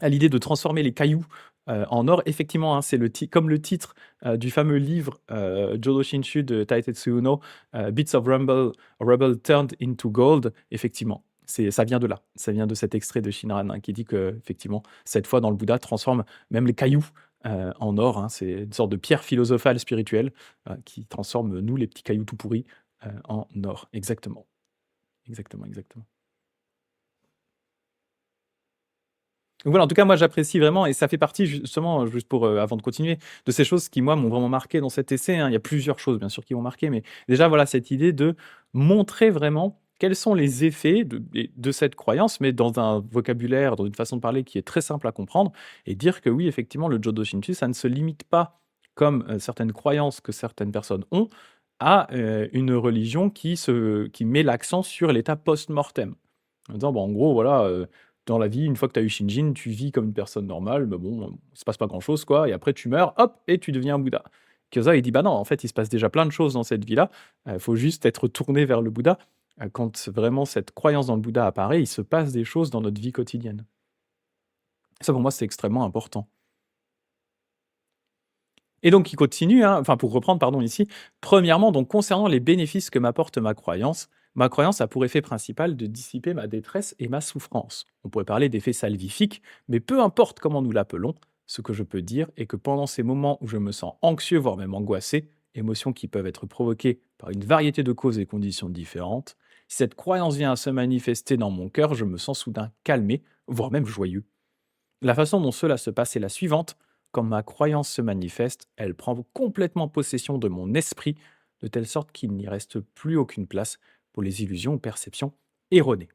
à l'idée de transformer les cailloux en or. Effectivement, hein, c'est comme le titre du fameux livre Jodo Shinshu de Taitetsu Uno, Bits of Rubble Turned into Gold. Effectivement, ça vient de là. Ça vient de cet extrait de Shinran, hein, qui dit que effectivement, cette foi dans le Bouddha transforme même les cailloux en or, hein. C'est une sorte de pierre philosophale spirituelle, qui transforme, nous, les petits cailloux tout pourris, en or. Exactement. Exactement, exactement. Donc voilà, en tout cas, moi, j'apprécie vraiment et ça fait partie justement, juste pour, avant de continuer, de ces choses qui, moi, m'ont vraiment marqué dans cet essai, hein. Il y a plusieurs choses, bien sûr, qui m'ont marqué, mais déjà, voilà, cette idée de montrer vraiment quels sont les effets de cette croyance, mais dans un vocabulaire, dans une façon de parler qui est très simple à comprendre et dire que oui, effectivement, le Jodo Shinshu, ça ne se limite pas, comme, certaines croyances que certaines personnes ont, à, une religion qui met l'accent sur l'état post-mortem. En disant, bah, en gros, voilà, dans la vie, une fois que tu as eu Shinjin, tu vis comme une personne normale, mais bon, il se passe pas grand-chose, quoi, et après tu meurs, hop, et tu deviens un Bouddha. Kyoza, il dit, bah non, en fait, il se passe déjà plein de choses dans cette vie-là, il faut juste être tourné vers le Bouddha. Quand vraiment cette croyance dans le Bouddha apparaît, il se passe des choses dans notre vie quotidienne. Ça, pour moi, c'est extrêmement important. Et donc il continue, hein, enfin pour reprendre pardon ici, premièrement donc concernant les bénéfices que m'apporte ma croyance a pour effet principal de dissiper ma détresse et ma souffrance. On pourrait parler d'effet salvifique, mais peu importe comment nous l'appelons, ce que je peux dire est que pendant ces moments où je me sens anxieux, voire même angoissé, émotions qui peuvent être provoquées par une variété de causes et conditions différentes, si cette croyance vient à se manifester dans mon cœur, je me sens soudain calmé, voire même joyeux. La façon dont cela se passe est la suivante. Quand ma croyance se manifeste, elle prend complètement possession de mon esprit, de telle sorte qu'il n'y reste plus aucune place pour les illusions ou perceptions erronées.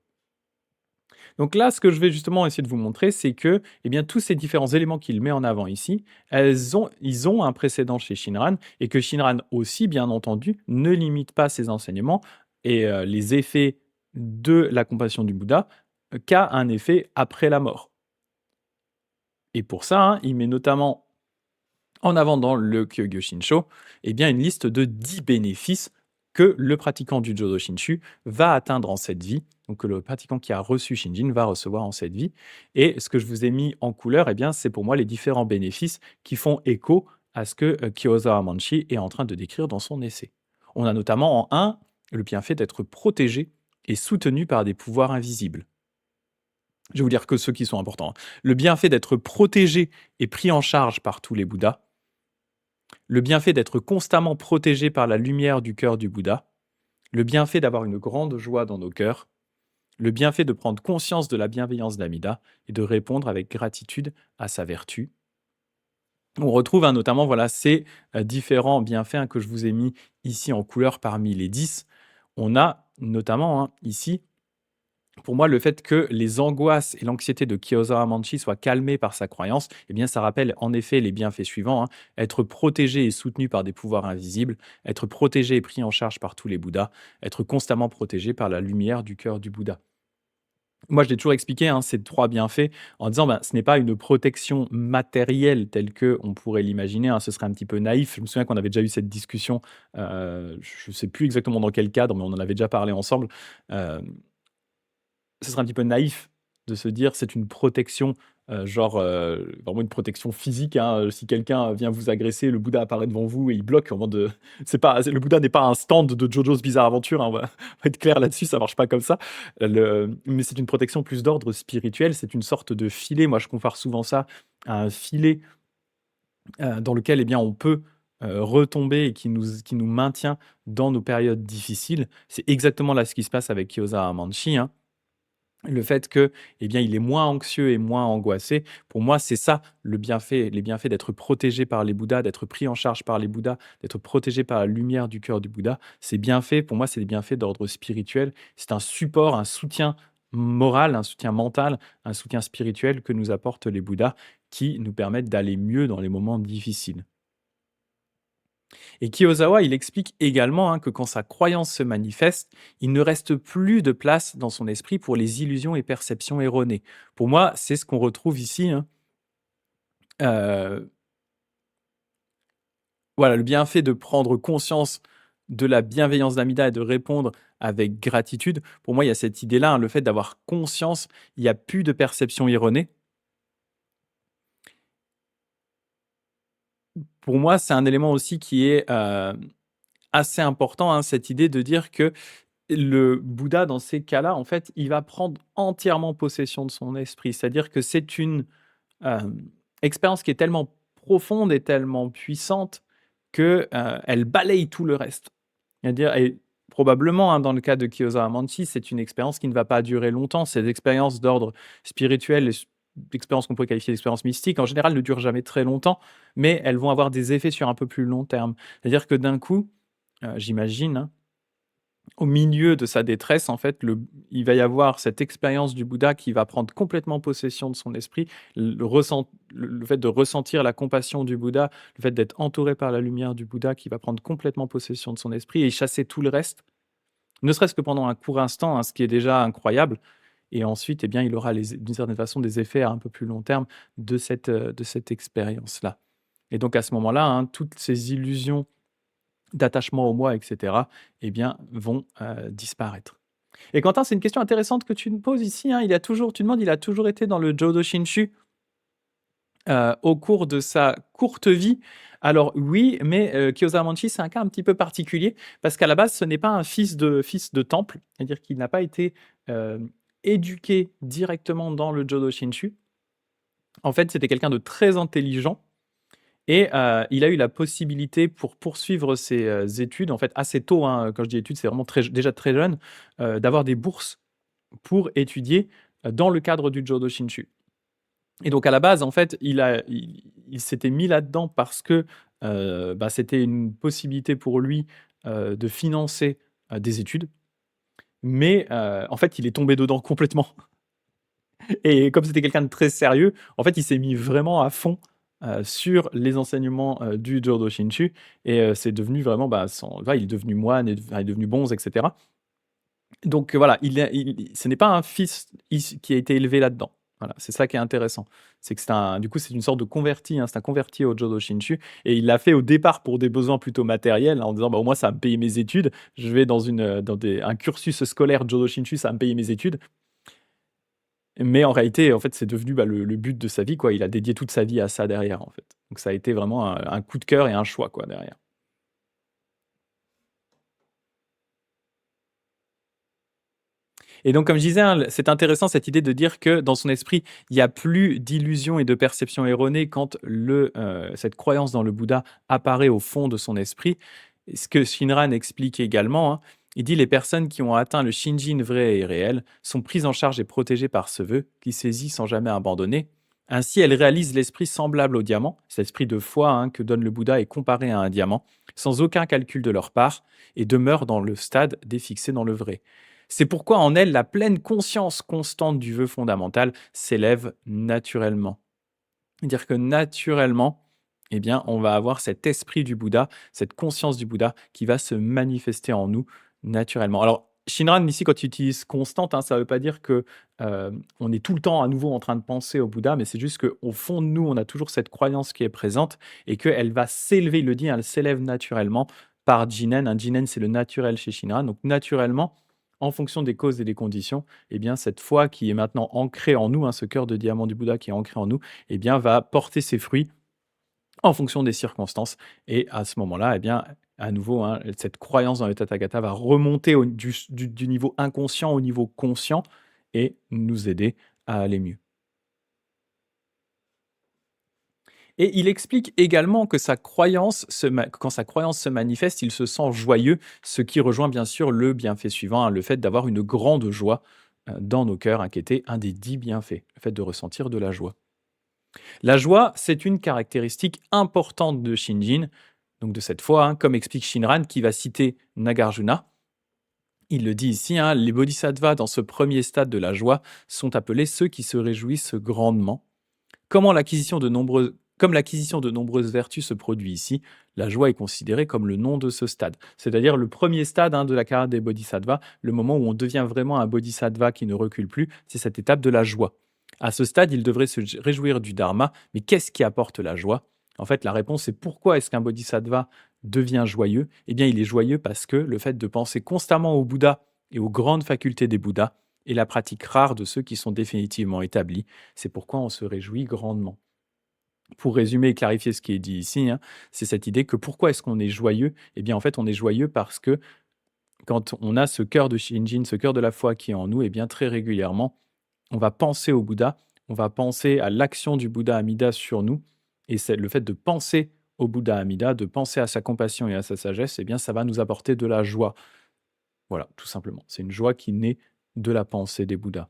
Donc là, ce que je vais justement essayer de vous montrer, c'est que eh bien, tous ces différents éléments qu'il met en avant ici, ils ont un précédent chez Shinran, et que Shinran aussi, bien entendu, ne limite pas ses enseignements et les effets de la compassion du Bouddha qu'à un effet après la mort. Et pour ça, hein, il met notamment en avant dans le Kyogyo Shinsho, eh bien une liste de 10 bénéfices que le pratiquant du Jodo Shinshu va atteindre en cette vie, donc que le pratiquant qui a reçu Shinjin va recevoir en cette vie. Et ce que je vous ai mis en couleur, eh bien c'est pour moi les différents bénéfices qui font écho à ce que Kyozawa Manshi est en train de décrire dans son essai. On a notamment en un le bienfait d'être protégé et soutenu par des pouvoirs invisibles. Je vais vous dire que ceux qui sont importants, hein. Le bienfait d'être protégé et pris en charge par tous les Bouddhas. Le bienfait d'être constamment protégé par la lumière du cœur du Bouddha. Le bienfait d'avoir une grande joie dans nos cœurs. Le bienfait de prendre conscience de la bienveillance d'Amida et de répondre avec gratitude à sa vertu. On retrouve notamment voilà, ces différents bienfaits que je vous ai mis ici en couleur parmi les 10. On a notamment ici pour moi, le fait que les angoisses et l'anxiété de Kyozawa Manshi soient calmées par sa croyance, eh bien, ça rappelle en effet les bienfaits suivants, hein. Être protégé et soutenu par des pouvoirs invisibles, être protégé et pris en charge par tous les Bouddhas, être constamment protégé par la lumière du cœur du Bouddha. Moi, je l'ai toujours expliqué, hein, ces trois bienfaits, en disant ben, ce n'est pas une protection matérielle telle que on pourrait l'imaginer, hein, ce serait un petit peu naïf. Je me souviens qu'on avait déjà eu cette discussion, je ne sais plus exactement dans quel cadre, mais on en avait déjà parlé ensemble. Euh, Ce serait un petit peu naïf de se dire c'est une protection, genre, vraiment une protection physique, hein, si quelqu'un vient vous agresser, le Bouddha apparaît devant vous et il bloque avant de le Bouddha n'est pas un stand de JoJo's Bizarre Adventure, hein, on va être clair là-dessus, ça marche pas comme ça. Mais c'est une protection plus d'ordre spirituel, c'est une sorte de filet. Moi, je compare souvent ça à un filet, dans lequel, eh bien, on peut, retomber et qui nous maintient dans nos périodes difficiles. C'est exactement là ce qui se passe avec Kyoza Amanshi, hein. Le fait que, eh bien, il est moins anxieux et moins angoissé, pour moi, c'est ça le bienfait, les bienfaits d'être protégé par les Bouddhas, d'être pris en charge par les Bouddhas, d'être protégé par la lumière du cœur du Bouddha. Ces bienfaits, pour moi, c'est des bienfaits d'ordre spirituel. C'est un support, un soutien moral, un soutien mental, un soutien spirituel que nous apportent les Bouddhas qui nous permettent d'aller mieux dans les moments difficiles. Et Kiyosawa, il explique également que quand sa croyance se manifeste, il ne reste plus de place dans son esprit pour les illusions et perceptions erronées. Pour moi, c'est ce qu'on retrouve ici, hein. Euh, voilà, le bienfait de prendre conscience de la bienveillance d'Amida et de répondre avec gratitude. Pour moi, il y a cette idée-là, le fait d'avoir conscience, il n'y a plus de perceptions erronées. Pour moi, c'est un élément aussi qui est assez important, cette idée de dire que le Bouddha, dans ces cas-là, en fait, il va prendre entièrement possession de son esprit. C'est-à-dire que c'est une expérience qui est tellement profonde et tellement puissante que, elle balaye tout le reste. C'est-à-dire et probablement, hein, dans le cas de Kyoza Amanchi, c'est une expérience qui ne va pas durer longtemps. Ces expériences d'ordre spirituel, les expériences qu'on pourrait qualifier d'expériences mystiques, en général, ne durent jamais très longtemps, mais elles vont avoir des effets sur un peu plus long terme. C'est-à-dire que d'un coup, j'imagine, hein, au milieu de sa détresse, en fait, il va y avoir cette expérience du Bouddha qui va prendre complètement possession de son esprit. Le fait de ressentir la compassion du Bouddha, le fait d'être entouré par la lumière du Bouddha qui va prendre complètement possession de son esprit et chasser tout le reste, ne serait-ce que pendant un court instant, hein, ce qui est déjà incroyable. Et ensuite, eh bien, il aura d'une certaine façon des effets à un peu plus long terme de cette expérience-là. Et donc à ce moment-là, hein, toutes ces illusions d'attachement au moi, etc., eh bien, vont disparaître. Et Quentin, c'est une question intéressante que tu me poses ici. Hein. Tu demandes, il a toujours été dans le Jodo Shinshu au cours de sa courte vie. Alors oui, mais Kyoza Amanchi, c'est un cas un petit peu particulier parce qu'à la base, ce n'est pas un fils de temple, c'est-à-dire qu'il n'a pas été éduqué directement dans le Jodo Shinshu. En fait, c'était quelqu'un de très intelligent et il a eu la possibilité pour poursuivre ses études, en fait assez tôt, hein, quand je dis études, c'est vraiment déjà très jeune, d'avoir des bourses pour étudier dans le cadre du Jodo Shinshu. Et donc à la base, en fait, il s'était mis là-dedans parce que c'était une possibilité pour lui de financer des études. Mais en fait, il est tombé dedans complètement. Et comme c'était quelqu'un de très sérieux, en fait, il s'est mis vraiment à fond sur les enseignements du Jodo Shinshu. Et c'est devenu vraiment, il est devenu moine, il est devenu bonze, etc. Donc voilà, ce n'est pas un fils qui a été élevé là-dedans. Voilà, c'est ça qui est intéressant. C'est que du coup, c'est une sorte de converti, hein, c'est un converti au Jodo Shinshu. Et il l'a fait au départ pour des besoins plutôt matériels, hein, en disant, au moins, ça va me payer mes études. Je vais dans un cursus scolaire Jodo Shinshu, ça va me payer mes études. Mais en réalité, en fait, c'est devenu le but de sa vie, quoi. Il a dédié toute sa vie à ça derrière, en fait. Donc ça a été vraiment un coup de cœur et un choix, quoi, derrière. Et donc, comme je disais, hein, c'est intéressant cette idée de dire que dans son esprit, il n'y a plus d'illusions et de perceptions erronées quand cette croyance dans le Bouddha apparaît au fond de son esprit. Et ce que Shinran explique également, hein, il dit les personnes qui ont atteint le Shinjin vrai et réel sont prises en charge et protégées par ce vœu qui saisit sans jamais abandonner. Ainsi, elles réalisent l'esprit semblable au diamant, cet esprit de foi, hein, que donne le Bouddha est comparé à un diamant, sans aucun calcul de leur part, et demeurent dans le stade des fixés dans le vrai. C'est pourquoi en elles, la pleine conscience constante du vœu fondamental s'élève naturellement. C'est-à-dire que naturellement, eh bien, on va avoir cet esprit du Bouddha, cette conscience du Bouddha qui va se manifester en nous naturellement. Alors, Shinran, ici, quand tu utilises constante, hein, ça ne veut pas dire que on est tout le temps à nouveau en train de penser au Bouddha, mais c'est juste qu'au fond de nous, on a toujours cette croyance qui est présente et qu'elle va s'élever, il le dit, hein, elle s'élève naturellement par Jinen. Un Jinen, c'est le naturel chez Shinran. Donc, naturellement, en fonction des causes et des conditions, eh bien, cette foi qui est maintenant ancrée en nous, hein, ce cœur de diamant du Bouddha qui est ancré en nous, eh bien, va porter ses fruits en fonction des circonstances. Et à ce moment-là, eh bien, à nouveau, hein, cette croyance dans le Tathagata va remonter du niveau inconscient au niveau conscient et nous aider à aller mieux. Et il explique également que quand sa croyance se manifeste, il se sent joyeux, ce qui rejoint bien sûr le bienfait suivant, hein, le fait d'avoir une grande joie dans nos cœurs, hein, qui était un des 10 bienfaits, le fait de ressentir de la joie. La joie, c'est une caractéristique importante de Shinjin, donc de cette foi, hein, comme explique Shinran, qui va citer Nagarjuna. Il le dit ici, hein, les bodhisattvas dans ce premier stade de la joie sont appelés ceux qui se réjouissent grandement. Comme l'acquisition de nombreuses vertus se produit ici, la joie est considérée comme le nom de ce stade. C'est-à-dire le premier stade, hein, de la carrière des bodhisattvas, le moment où on devient vraiment un bodhisattva qui ne recule plus, c'est cette étape de la joie. À ce stade, il devrait se réjouir du dharma, mais qu'est-ce qui apporte la joie? En fait, la réponse est pourquoi est-ce qu'un bodhisattva devient joyeux? Eh bien, il est joyeux parce que le fait de penser constamment au Bouddha et aux grandes facultés des Bouddhas est la pratique rare de ceux qui sont définitivement établis. C'est pourquoi on se réjouit grandement. Pour résumer et clarifier ce qui est dit ici, hein, c'est cette idée que pourquoi est-ce qu'on est joyeux? Eh bien, en fait, on est joyeux parce que quand on a ce cœur de Shinjin, ce cœur de la foi qui est en nous, eh bien, très régulièrement, on va penser au Bouddha, on va penser à l'action du Bouddha Amida sur nous, Et c'est le fait de penser au Bouddha Amida, de penser à sa compassion et à sa sagesse, eh bien, ça va nous apporter de la joie. Voilà, tout simplement. C'est une joie qui naît de la pensée des Bouddhas.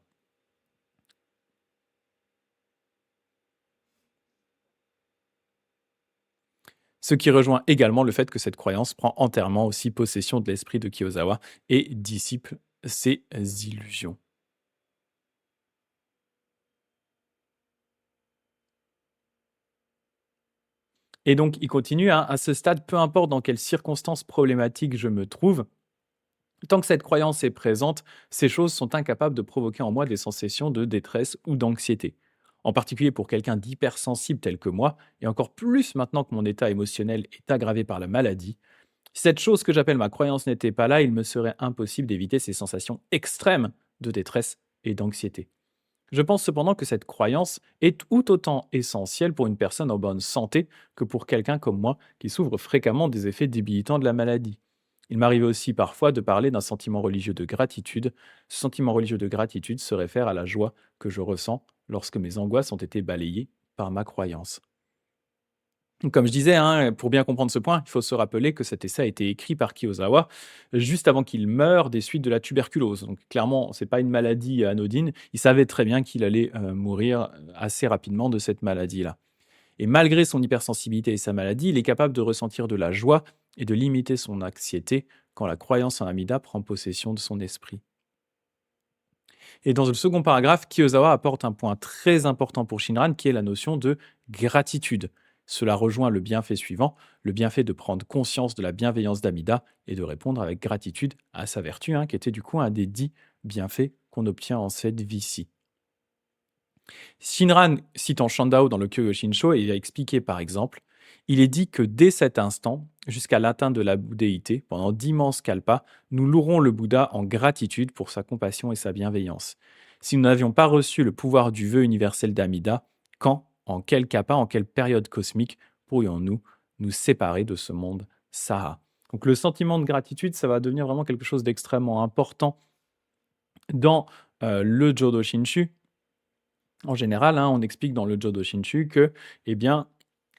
Ce qui rejoint également le fait que cette croyance prend entièrement aussi possession de l'esprit de Kiyosawa et dissipe ses illusions. Et donc, il continue, hein, à ce stade, peu importe dans quelles circonstances problématiques je me trouve, tant que cette croyance est présente, ces choses sont incapables de provoquer en moi des sensations de détresse ou d'anxiété. En particulier pour quelqu'un d'hypersensible tel que moi, et encore plus maintenant que mon état émotionnel est aggravé par la maladie, si cette chose que j'appelle ma croyance n'était pas là, il me serait impossible d'éviter ces sensations extrêmes de détresse et d'anxiété. Je pense cependant que cette croyance est tout autant essentielle pour une personne en bonne santé que pour quelqu'un comme moi qui souffre fréquemment des effets débilitants de la maladie. Il m'arrive aussi parfois de parler d'un sentiment religieux de gratitude. Ce sentiment religieux de gratitude se réfère à la joie que je ressens lorsque mes angoisses ont été balayées par ma croyance. Comme je disais, hein, pour bien comprendre ce point, il faut se rappeler que cet essai a été écrit par Kiyosawa juste avant qu'il meure des suites de la tuberculose. Donc clairement, c'est pas une maladie anodine. Il savait très bien qu'il allait mourir assez rapidement de cette maladie-là. Et malgré son hypersensibilité et sa maladie, il est capable de ressentir de la joie et de limiter son anxiété quand la croyance en Amida prend possession de son esprit. Et dans le second paragraphe, Kiyosawa apporte un point très important pour Shinran, qui est la notion de gratitude. Cela rejoint le bienfait suivant, le bienfait de prendre conscience de la bienveillance d'Amida et de répondre avec gratitude à sa vertu, hein, qui était du coup un des 10 bienfaits qu'on obtient en cette vie-ci. Shinran cite en Shandao dans le Kyōgyoshinsho et il a expliqué par exemple: il est dit que dès cet instant, jusqu'à l'atteinte de la bouddhéité, pendant d'immenses kalpas, nous louerons le Bouddha en gratitude pour sa compassion et sa bienveillance. Si nous n'avions pas reçu le pouvoir du vœu universel d'Amida, quand, en quel kappa, en quelle période cosmique pourrions-nous nous séparer de ce monde Saha? Donc le sentiment de gratitude, ça va devenir vraiment quelque chose d'extrêmement important dans le Jodo Shinshu. En général, hein, on explique dans le Jodo Shinshu que, eh bien,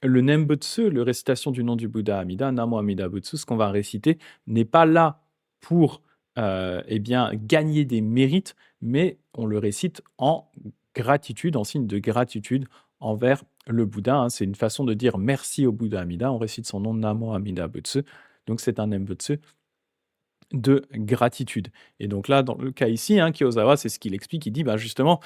le Nembutsu, la récitation du nom du Bouddha Amida, Namo Amida Butsu, ce qu'on va réciter, n'est pas là pour eh bien, gagner des mérites, mais on le récite en gratitude, en signe de gratitude envers le Bouddha, hein. C'est une façon de dire merci au Bouddha Amida. On récite son nom Namo Amida Butsu. Donc c'est un Nembutsu de gratitude. Et donc là, dans le cas ici, hein, Kiyosawa, c'est ce qu'il explique. Il dit bah, justement,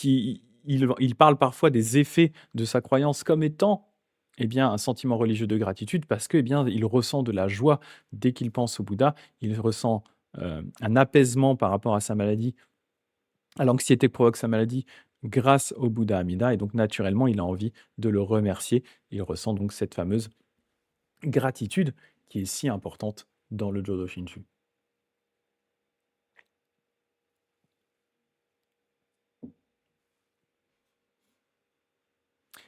il parle parfois des effets de sa croyance comme étant eh bien, un sentiment religieux de gratitude parce que, eh bien, il ressent de la joie dès qu'il pense au Bouddha. Il ressent un apaisement par rapport à sa maladie, à l'anxiété que provoque sa maladie grâce au Bouddha Amida. Et donc, naturellement, il a envie de le remercier. Il ressent donc cette fameuse gratitude qui est si importante dans le Jodo Shinshu.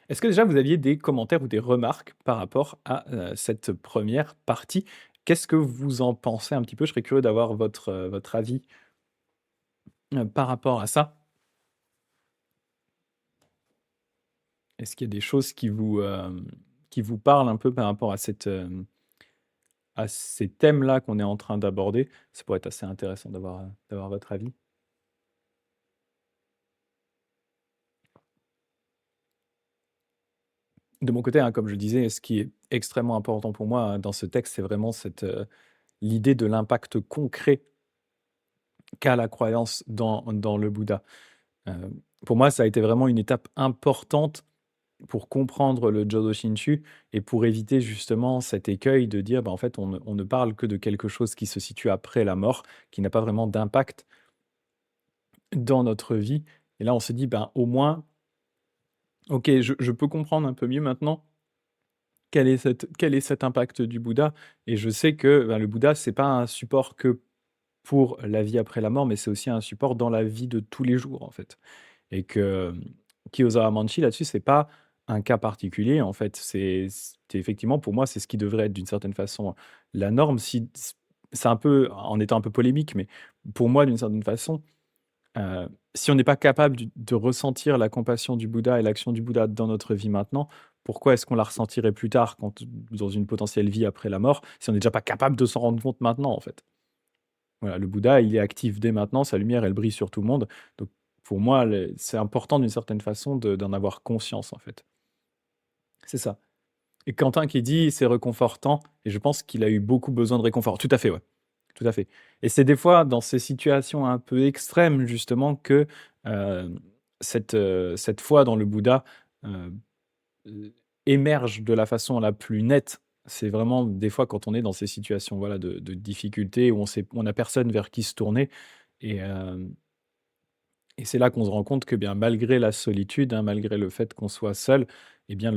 Est-ce que déjà vous aviez des commentaires ou des remarques par rapport à, cette première partie? Qu'est-ce que vous en pensez un petit peu? Je serais curieux d'avoir votre avis, par rapport à ça. Est-ce qu'il y a des choses qui vous parlent un peu par rapport à à ces thèmes-là qu'on est en train d'aborder? Ça pourrait être assez intéressant d'avoir votre avis. De mon côté, hein, comme je disais, ce qui est extrêmement important pour moi, hein, dans ce texte, c'est vraiment l'idée de l'impact concret qu'a la croyance dans le Bouddha. Heu, pour moi, ça a été vraiment une étape importante pour comprendre le Jodo Shinshu et pour éviter justement cet écueil de dire: «Bah, en fait, on ne parle que de quelque chose qui se situe après la mort, qui n'a pas vraiment d'impact dans notre vie». Et là, on se dit: «Ben, au moins, OK, je peux comprendre un peu mieux maintenant quel est cet impact du Bouddha». Et je sais que, ben, le Bouddha, c'est pas un support que pour la vie après la mort, mais c'est aussi un support dans la vie de tous les jours, en fait. Et que, Kyoza Amanchi là-dessus, c'est pas un cas particulier, en fait. C'est effectivement, pour moi, c'est ce qui devrait être d'une certaine façon la norme. Si c'est un peu en étant un peu polémique, mais pour moi, d'une certaine façon, si on n'est pas capable de ressentir la compassion du Bouddha et l'action du Bouddha dans notre vie maintenant, pourquoi est-ce qu'on la ressentirait plus tard dans une potentielle vie après la mort, si on n'est déjà pas capable de s'en rendre compte maintenant, en fait? Voilà, le Bouddha, il est actif dès maintenant, sa lumière, elle brille sur tout le monde. Donc pour moi, c'est important d'une certaine façon d'en avoir conscience, en fait. C'est ça. Et Quentin qui dit: «C'est réconfortant» et je pense qu'il a eu beaucoup besoin de réconfort. Tout à fait, ouais. Tout à fait. Et c'est des fois dans ces situations un peu extrêmes justement que, hem, cette foi dans le Bouddha, heu, émerge de la façon la plus nette. C'est vraiment des fois quand on est dans ces situations, voilà, de difficulté où on a personne vers qui se tourner et hem et c'est là qu'on se rend compte que, bien, malgré la solitude, hein, malgré le fait qu'on soit seul, eh bien,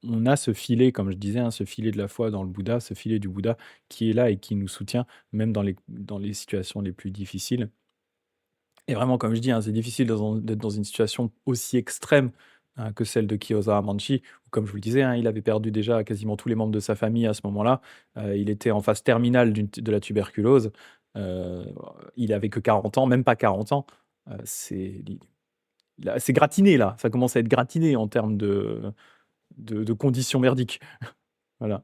on a ce filet, comme je disais, hein, ce filet de la foi dans le Bouddha, ce filet du Bouddha qui est là et qui nous soutient, même dans les situations les plus difficiles. Et vraiment, comme je dis, hein, c'est difficile d'être dans une situation aussi extrême que celle de Kiyosa Amanchi, où, comme je vous le disais, hein, il avait perdu déjà quasiment tous les membres de sa famille à ce moment-là. Il était en phase terminale de la tuberculose. Euh, il avait que 40 ans, même pas 40 ans. C'est c'est gratiné là, ça commence à être gratiné en termes de conditions merdiques. Voilà,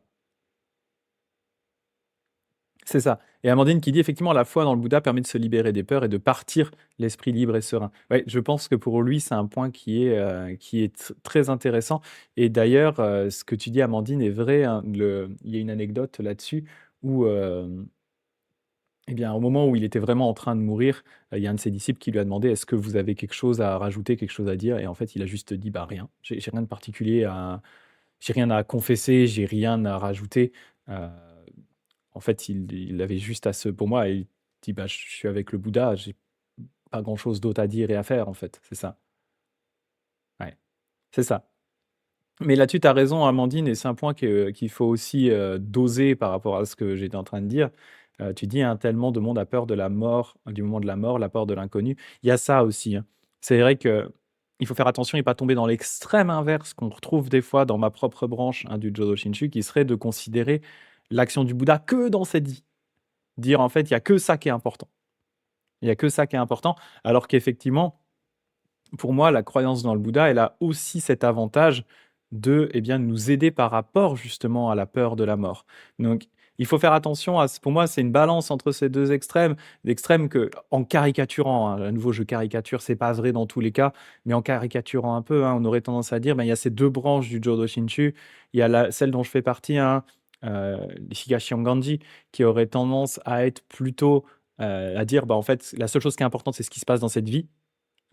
c'est ça. Et Amandine qui dit effectivement la foi dans le Bouddha permet de se libérer des peurs et de partir l'esprit libre et serein. Ouais, je pense que pour lui, c'est un point qui est très intéressant. Et d'ailleurs, ce que tu dis, Amandine, est vrai, hein. Il y a une anecdote là-dessus où, eh bien, au moment où il était vraiment en train de mourir, il y a un de ses disciples qui lui a demandé: «Est-ce que vous avez quelque chose à rajouter, quelque chose à dire?» Et en fait, il a juste dit: «Bah, rien. J'ai rien de particulier à j'ai rien à confesser, j'ai rien à rajouter». Heu, En fait, il avait juste à se pour moi, il dit: «Bah, je suis avec le Bouddha, j'ai pas grand-chose d'autre à dire et à faire», en fait. C'est ça. Ouais, c'est ça. Mais là-dessus, tu as raison, Amandine, et c'est un point qu'il faut aussi doser par rapport à ce que j'étais en train de dire. Tu dis, hein, tellement de monde a peur de la mort, du moment de la mort, la peur de l'inconnu. Il y a ça aussi, hein. C'est vrai que il faut faire attention et pas tomber dans l'extrême inverse qu'on retrouve des fois dans ma propre branche, hein, du Jodo Shinshu, qui serait de considérer l'action du Bouddha que dans cette vie. Dire en fait, il y a que ça qui est important. Il y a que ça qui est important, alors qu'effectivement, pour moi, la croyance dans le Bouddha, elle a aussi cet avantage de, eh bien, nous aider par rapport justement à la peur de la mort. Donc, il faut faire attention pour moi, c'est une balance entre ces deux extrêmes. L'extrême que, en caricaturant, hein, à nouveau, je caricature, c'est pas vrai dans tous les cas, mais en caricaturant un peu, hein, on aurait tendance à dire, ben, il y a ces deux branches du Jodo Shinshu. Il y a celle dont je fais partie, hein, l'Ishigashi Ganji, qui aurait tendance à être plutôt à dire, bah, en fait, la seule chose qui est importante, c'est ce qui se passe dans cette vie.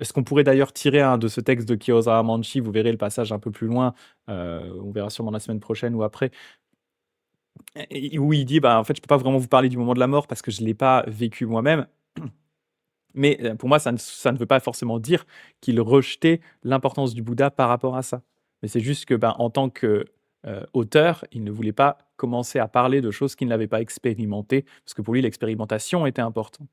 Est-ce qu'on pourrait d'ailleurs tirer, hein, de ce texte de Kiyosa Amanchi, vous verrez le passage un peu plus loin, on verra sûrement la semaine prochaine ou après, où il dit: «Bah, en fait, je peux pas vraiment vous parler du moment de la mort parce que je l'ai pas vécu moi-même». Mais, pour moi, ça ne veut pas forcément dire qu'il rejetait l'importance du Bouddha par rapport à ça. Mais c'est juste que, ben, en tant que, auteur, il ne voulait pas commencer à parler de choses qu'il n'avait pas expérimentées, parce que pour lui, l'expérimentation était importante.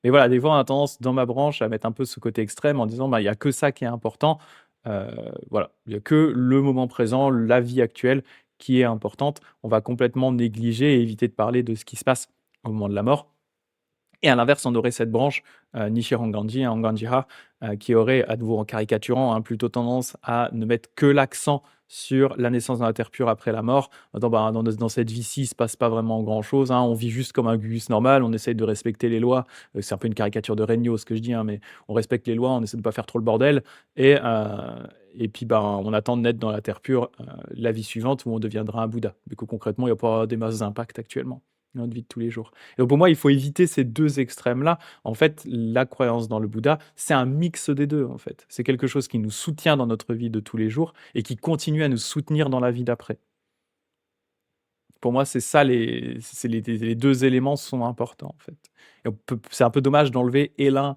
Mais voilà, des fois, on a tendance, dans ma branche, à mettre un peu ce côté extrême en disant: «Bah, il y a que ça qui est important». Heu, voilà, il y a que le moment présent, la vie actuelle qui est importante. On va complètement négliger et éviter de parler de ce qui se passe au moment de la mort. Et à l'inverse, on aurait cette branche, Nichiren Ganji, hein, Nganji-ha, qui aurait, à nouveau en caricaturant, hein, plutôt tendance à ne mettre que l'accent sur la naissance dans la terre pure après la mort. Bah, dans cette vie-ci, il se passe pas vraiment grand-chose, hein, on vit juste comme un gugus normal, on essaye de respecter les lois. C'est un peu une caricature de Regno, ce que je dis, hein, mais on respecte les lois, on essaie de pas faire trop le bordel et puis, ben, on attend de naître dans la terre pure, la vie suivante où on deviendra un Bouddha. Mais que concrètement, il y a pas des masses d'impact actuellement dans notre vie de tous les jours. Et pour moi, il faut éviter ces 2 extrêmes-là. En fait, la croyance dans le Bouddha, c'est un mix des 2. En fait. C'est quelque chose qui nous soutient dans notre vie de tous les jours et qui continue à nous soutenir dans la vie d'après. Pour moi, c'est ça les 2 éléments sont importants, en fait. Et c'est un peu dommage d'enlever et l'un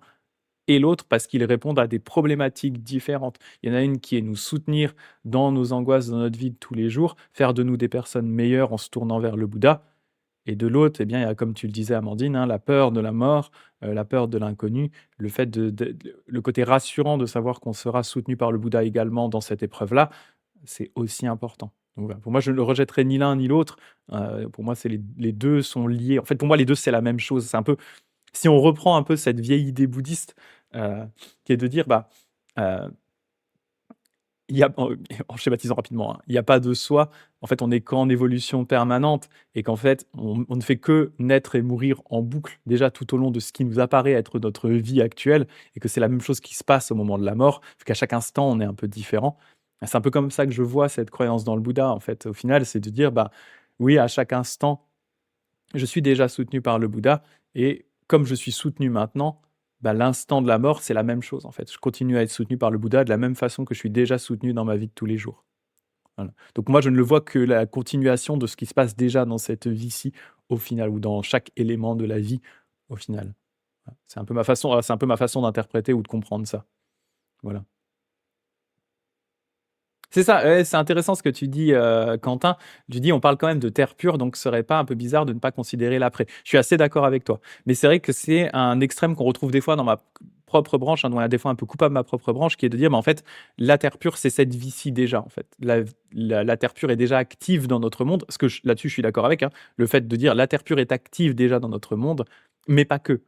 et l'autre parce qu'ils répondent à des problématiques différentes. Il y en a une qui est nous soutenir dans nos angoisses, dans notre vie de tous les jours, faire de nous des personnes meilleures en se tournant vers le Bouddha. Et de l'autre, eh bien, il y a, comme tu le disais, Amandine, hein, la peur de la mort, la peur de l'inconnu, le fait le côté rassurant de savoir qu'on sera soutenu par le Bouddha également dans cette épreuve-là, c'est aussi important. Donc voilà, pour moi, je ne rejetterai ni l'un ni l'autre. Pour moi, c'est les 2 sont liés. En fait, pour moi, les 2 c'est la même chose. C'est un peu si on reprend un peu cette vieille idée bouddhiste, qui est de dire, bah, heu Il y a en schématisant rapidement, hein, il y a pas de soi. En fait, on est qu'en évolution permanente et qu'en fait, on ne fait que naître et mourir en boucle, déjà tout au long de ce qui nous apparaît être notre vie actuelle et que c'est la même chose qui se passe au moment de la mort, qu'à chaque instant, on est un peu différent. C'est un peu comme ça que je vois cette croyance dans le Bouddha, en fait. Au final, c'est de dire, bah, oui, à chaque instant, je suis déjà soutenu par le Bouddha et comme je suis soutenu maintenant, bah, l'instant de la mort, c'est la même chose en fait. Je continue à être soutenu par le Bouddha de la même façon que je suis déjà soutenu dans ma vie de tous les jours. Voilà. Donc moi, je ne le vois que la continuation de ce qui se passe déjà dans cette vie-ci au final ou dans chaque élément de la vie au final. Voilà. C'est un peu ma façon d'interpréter ou de comprendre ça. Voilà. C'est ça, ouais, c'est intéressant ce que tu dis, Quentin. Tu dis: «On parle quand même de terre pure, donc ce serait pas un peu bizarre de ne pas considérer l'après?» Je suis assez d'accord avec toi. Mais c'est vrai que c'est un extrême qu'on retrouve des fois dans ma propre branche, hein, dont on est des fois un peu coupable ma propre branche, qui est de dire: «Mais en fait, la terre pure, c'est cette vie-ci déjà, en fait. La terre pure est déjà active dans notre monde». Ce que là-dessus, je suis d'accord avec, hein. Le fait de dire: «La terre pure est active déjà dans notre monde», mais pas que.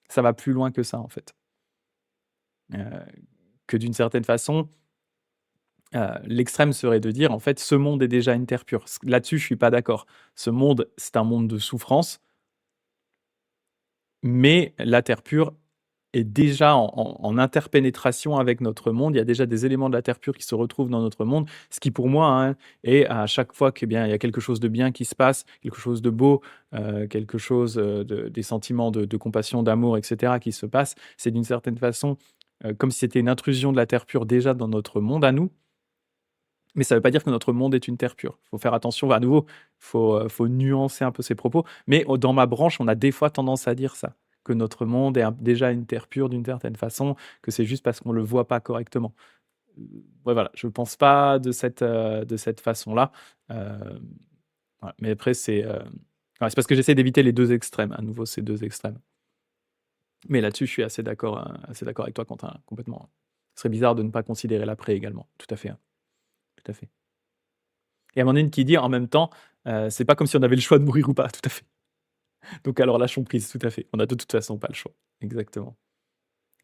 Ça va plus loin que ça, en fait. Heu, que d'une certaine façon, l'extrême serait de dire, en fait: «Ce monde est déjà une terre pure». Là-dessus, je suis pas d'accord. Ce monde, c'est un monde de souffrance, mais la terre pure est déjà en interpénétration avec notre monde. Il y a déjà des éléments de la terre pure qui se retrouvent dans notre monde, ce qui pour moi, hein, est à chaque fois que, eh bien, il y a quelque chose de bien qui se passe, quelque chose de beau, quelque chose, des sentiments de compassion, d'amour et cetera qui se passent, c'est d'une certaine façon, comme si c'était une intrusion de la terre pure déjà dans notre monde à nous. Mais ça ne veut pas dire que notre monde est une terre pure. Il faut faire attention, à nouveau, faut nuancer un peu ses propos. Mais dans ma branche, on a des fois tendance à dire ça, que notre monde est déjà une terre pure d'une certaine façon, que c'est juste parce qu'on ne le voit pas correctement. Ouais, voilà, je ne pense pas de cette façon-là. Euh, voilà. Mais après, ouais, c'est parce que j'essaie d'éviter les deux extrêmes, à nouveau, ces deux extrêmes. Mais là-dessus, je suis assez d'accord avec toi, Quentin, complètement. Ce serait bizarre de ne pas considérer l'après également. Tout à fait, hein, tout à fait. Et à Amandine qui dit en même temps, c'est pas comme si on avait le choix de mourir ou pas, tout à fait. Donc alors lâchons prise, tout à fait. On a de toute façon pas le choix. Exactement,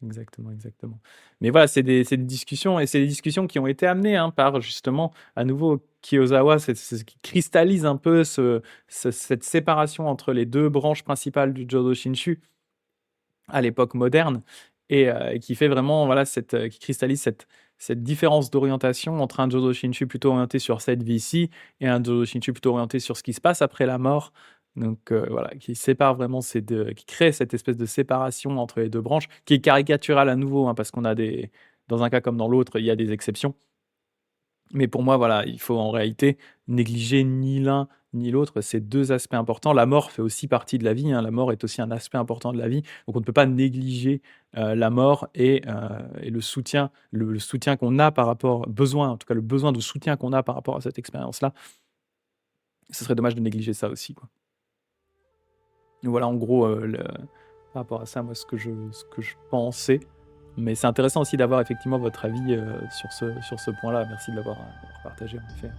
exactement, exactement. Mais voilà, c'est des discussions et c'est des discussions qui ont été amenées, hein, par justement, à nouveau, Kiyosawa, c'est ce qui cristallise un peu cette séparation entre les 2 branches principales du Jodo Shinshu à l'époque moderne et qui fait vraiment, voilà, qui cristallise cette différence d'orientation entre un Jodo Shinshu plutôt orienté sur cette vie-ci et un Jodo Shinshu plutôt orienté sur ce qui se passe après la mort. Donc voilà, qui sépare vraiment ces 2, qui crée cette espèce de séparation entre les 2 branches, qui est caricaturale à nouveau, hein, parce qu'on a dans un cas comme dans l'autre, il y a des exceptions. Mais pour moi, voilà, il faut en réalité négliger ni l'un ni l'autre. C'est 2 aspects importants. La mort fait aussi partie de la vie, hein. La mort est aussi un aspect important de la vie. Donc on ne peut pas négliger, la mort et le soutien qu'on a par rapport besoin, en tout cas le besoin de soutien qu'on a par rapport à cette expérience-là. Ce serait dommage de négliger ça aussi, quoi. Donc voilà en gros, par rapport à ça, moi ce que je pensais. Mais c'est intéressant aussi d'avoir effectivement votre avis, sur ce point-là. Merci de l'avoir partagé en effet.